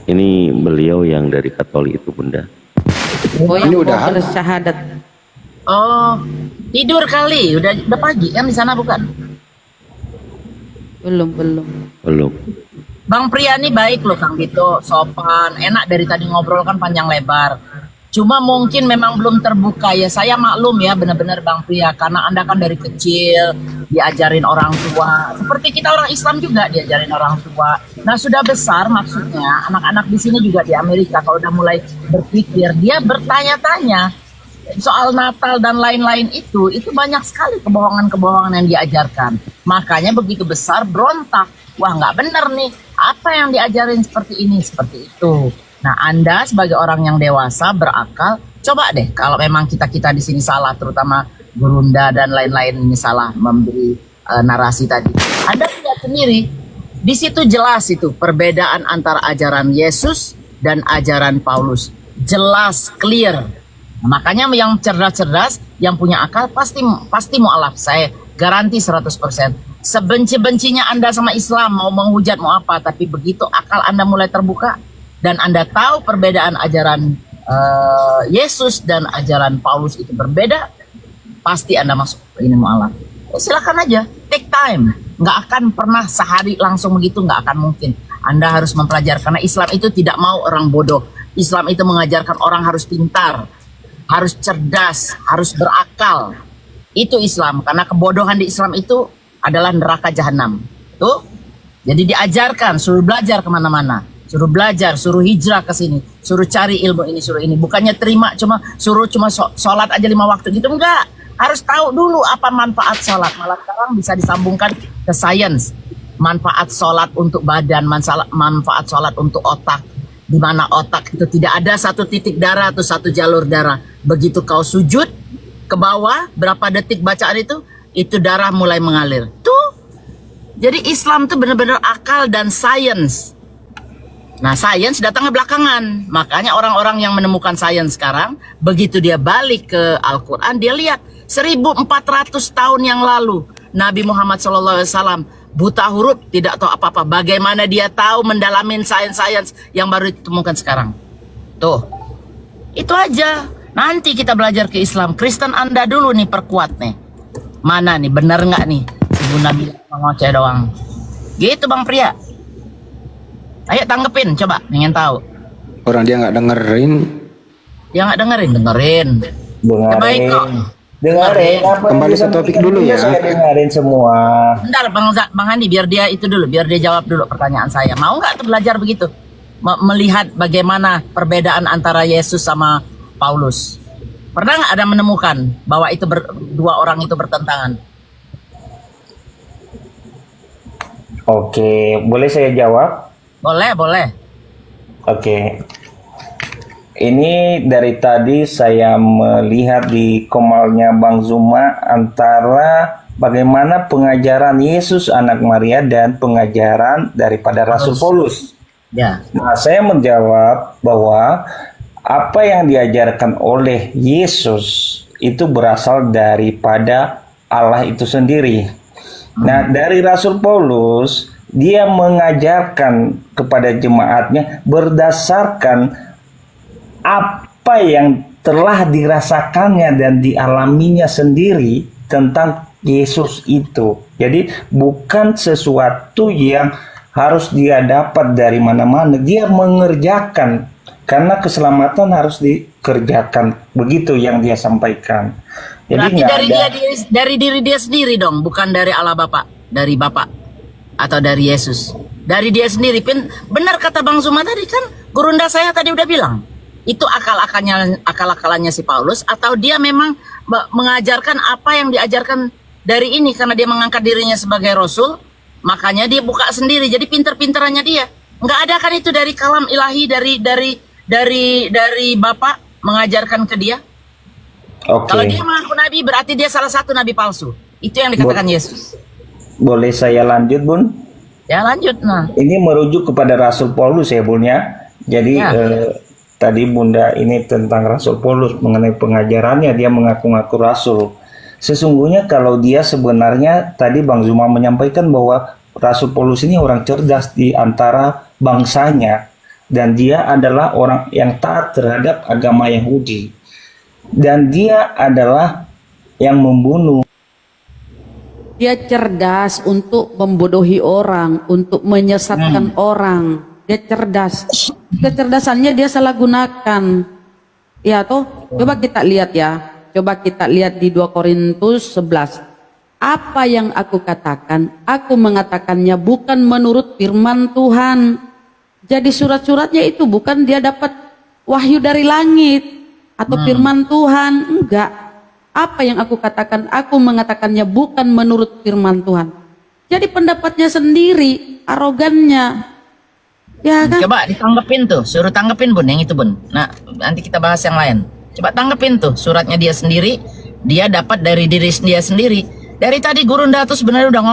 Ini beliau yang dari Katolik itu Bunda. Oh, Ini yang udah mau bersyahadat. Oh, tidur kali. Udah pagi kan di sana bukan? Belum. Belum. Bang Pria nih baik loh Kang Dito, sopan, enak dari tadi ngobrol kan panjang lebar. Cuma mungkin memang belum terbuka ya. Saya maklum ya benar-benar Bang Pria, karena Anda kan dari kecil diajarin orang tua. Seperti kita orang Islam juga diajarin orang tua. Nah sudah besar maksudnya anak-anak di sini juga di Amerika kalau udah mulai berpikir, dia bertanya-tanya soal Natal dan lain-lain itu banyak sekali kebohongan-kebohongan yang diajarkan. Makanya begitu besar berontak. Wah nggak benar nih, apa yang diajarin seperti ini, seperti itu. Nah, Anda sebagai orang yang dewasa, berakal, coba deh kalau memang kita di sini salah, terutama Gurunda dan lain-lain ini salah memberi narasi tadi. Anda lihat sendiri, di situ jelas itu perbedaan antara ajaran Yesus dan ajaran Paulus. Jelas, clear. Nah, makanya yang cerdas-cerdas, yang punya akal pasti mualaf. Saya garansi 100%. Sebenci-bencinya Anda sama Islam, mau menghujat mau apa, tapi begitu akal Anda mulai terbuka dan Anda tahu perbedaan ajaran Yesus dan ajaran Paulus itu berbeda, pasti Anda masuk ini mualaf. Silakan aja, take time. Nggak akan pernah sehari langsung begitu, nggak akan mungkin. Anda harus mempelajari, karena Islam itu tidak mau orang bodoh. Islam itu mengajarkan orang harus pintar, harus cerdas, harus berakal. Itu Islam, karena kebodohan di Islam itu adalah neraka jahanam. Tuh, jadi diajarkan, suruh belajar kemana-mana. Suruh belajar, suruh hijrah ke sini, suruh cari ilmu ini, suruh ini. Bukannya terima cuma sholat aja 5 waktu gitu, enggak. Harus tahu dulu apa manfaat sholat. Malah sekarang bisa disambungkan ke sains. Manfaat sholat untuk badan, manfaat sholat untuk otak. Di mana otak itu tidak ada satu titik darah atau satu jalur darah. Begitu kau sujud ke bawah, berapa detik bacaan itu darah mulai mengalir. Tuh, jadi Islam tuh benar-benar akal dan sains. Nah, sains datangnya belakangan. Makanya orang-orang yang menemukan sains sekarang, begitu dia balik ke Al-Quran, dia lihat 1400 tahun yang lalu, Nabi Muhammad SAW buta huruf, tidak tahu apa-apa. Bagaimana dia tahu mendalamin sains-sains yang baru ditemukan sekarang. Tuh, itu aja. Nanti kita belajar ke Islam. Kristen Anda dulu nih perkuat nih. Mana nih, benar nggak nih? Si Bunda bilang ngoceh doang. Gitu Bang Pria. Ayo tanggepin, coba, ingin tahu. Orang dia nggak dengerin. Dia nggak dengerin. Baik kok. Dengerin. Kembali ke topik dulu ya. Saya dengerin semua. Bentar Bang Andi, biar dia itu dulu, biar dia jawab dulu pertanyaan saya. Mau nggak tuh belajar begitu? Melihat bagaimana perbedaan antara Yesus sama Paulus. Pernah nggak ada menemukan bahwa itu dua orang itu bertentangan? Oke, boleh saya jawab? Boleh. Oke. Ini dari tadi saya melihat di komalnya Bang Zuma antara bagaimana pengajaran Yesus anak Maria dan pengajaran daripada Rasul Paulus. Ya. Nah, saya menjawab bahwa apa yang diajarkan oleh Yesus itu berasal daripada Allah itu sendiri. Nah, dari Rasul Paulus, dia mengajarkan kepada jemaatnya berdasarkan apa yang telah dirasakannya dan dialaminya sendiri tentang Yesus itu. Jadi bukan sesuatu yang harus dia dapat dari mana-mana. Dia mengerjakan, karena keselamatan harus dikerjakan. Begitu yang dia sampaikan. Jadi berarti dari diri dia sendiri dong, bukan dari Allah Bapa, dari Bapa atau dari Yesus. Dari dia sendiri. Benar kata Bang Zuma tadi kan, Gurunda saya tadi udah bilang. Itu akal-akalannya si Paulus, atau dia memang mengajarkan apa yang diajarkan dari ini, karena dia mengangkat dirinya sebagai Rasul, makanya dia buka sendiri. Jadi pinter-pinterannya dia. Nggak ada kan itu dari kalam ilahi, dari Bapak mengajarkan ke dia. Kalau dia mengaku Nabi, berarti dia salah satu Nabi palsu. Itu yang dikatakan Yesus. Boleh saya lanjut, Bun? Ya lanjut. Nah, ini merujuk kepada Rasul Paulus ya, Bun ya. Jadi ya. Tadi Bunda ini tentang Rasul Paulus mengenai pengajarannya, dia mengaku-ngaku Rasul. Sesungguhnya kalau dia sebenarnya tadi Bang Zuma menyampaikan bahwa Rasul Paulus ini orang cerdas di antara bangsanya, dan dia adalah orang yang taat terhadap agama Yahudi, dan dia adalah yang membunuh. Dia cerdas untuk membodohi orang, untuk menyesatkan orang. Dia cerdas. Kecerdasannya dia salah gunakan. Ya toh, coba kita lihat ya. Coba kita lihat di 2 Korintus 11. Apa yang aku katakan, aku mengatakannya bukan menurut firman Tuhan. Jadi surat-suratnya itu bukan dia dapat wahyu dari langit atau firman Tuhan, enggak. Apa yang aku katakan, aku mengatakannya bukan menurut firman Tuhan. Jadi pendapatnya sendiri, arogannya. Ya kan? Coba ditanggepin tuh, suruh tanggepin Bun yang itu Bun. Nah, nanti kita bahas yang lain. Coba tanggepin tuh, suratnya dia sendiri, dia dapat dari diri dia sendiri. Dari tadi Gurunda tuh sebenarnya udah ngomong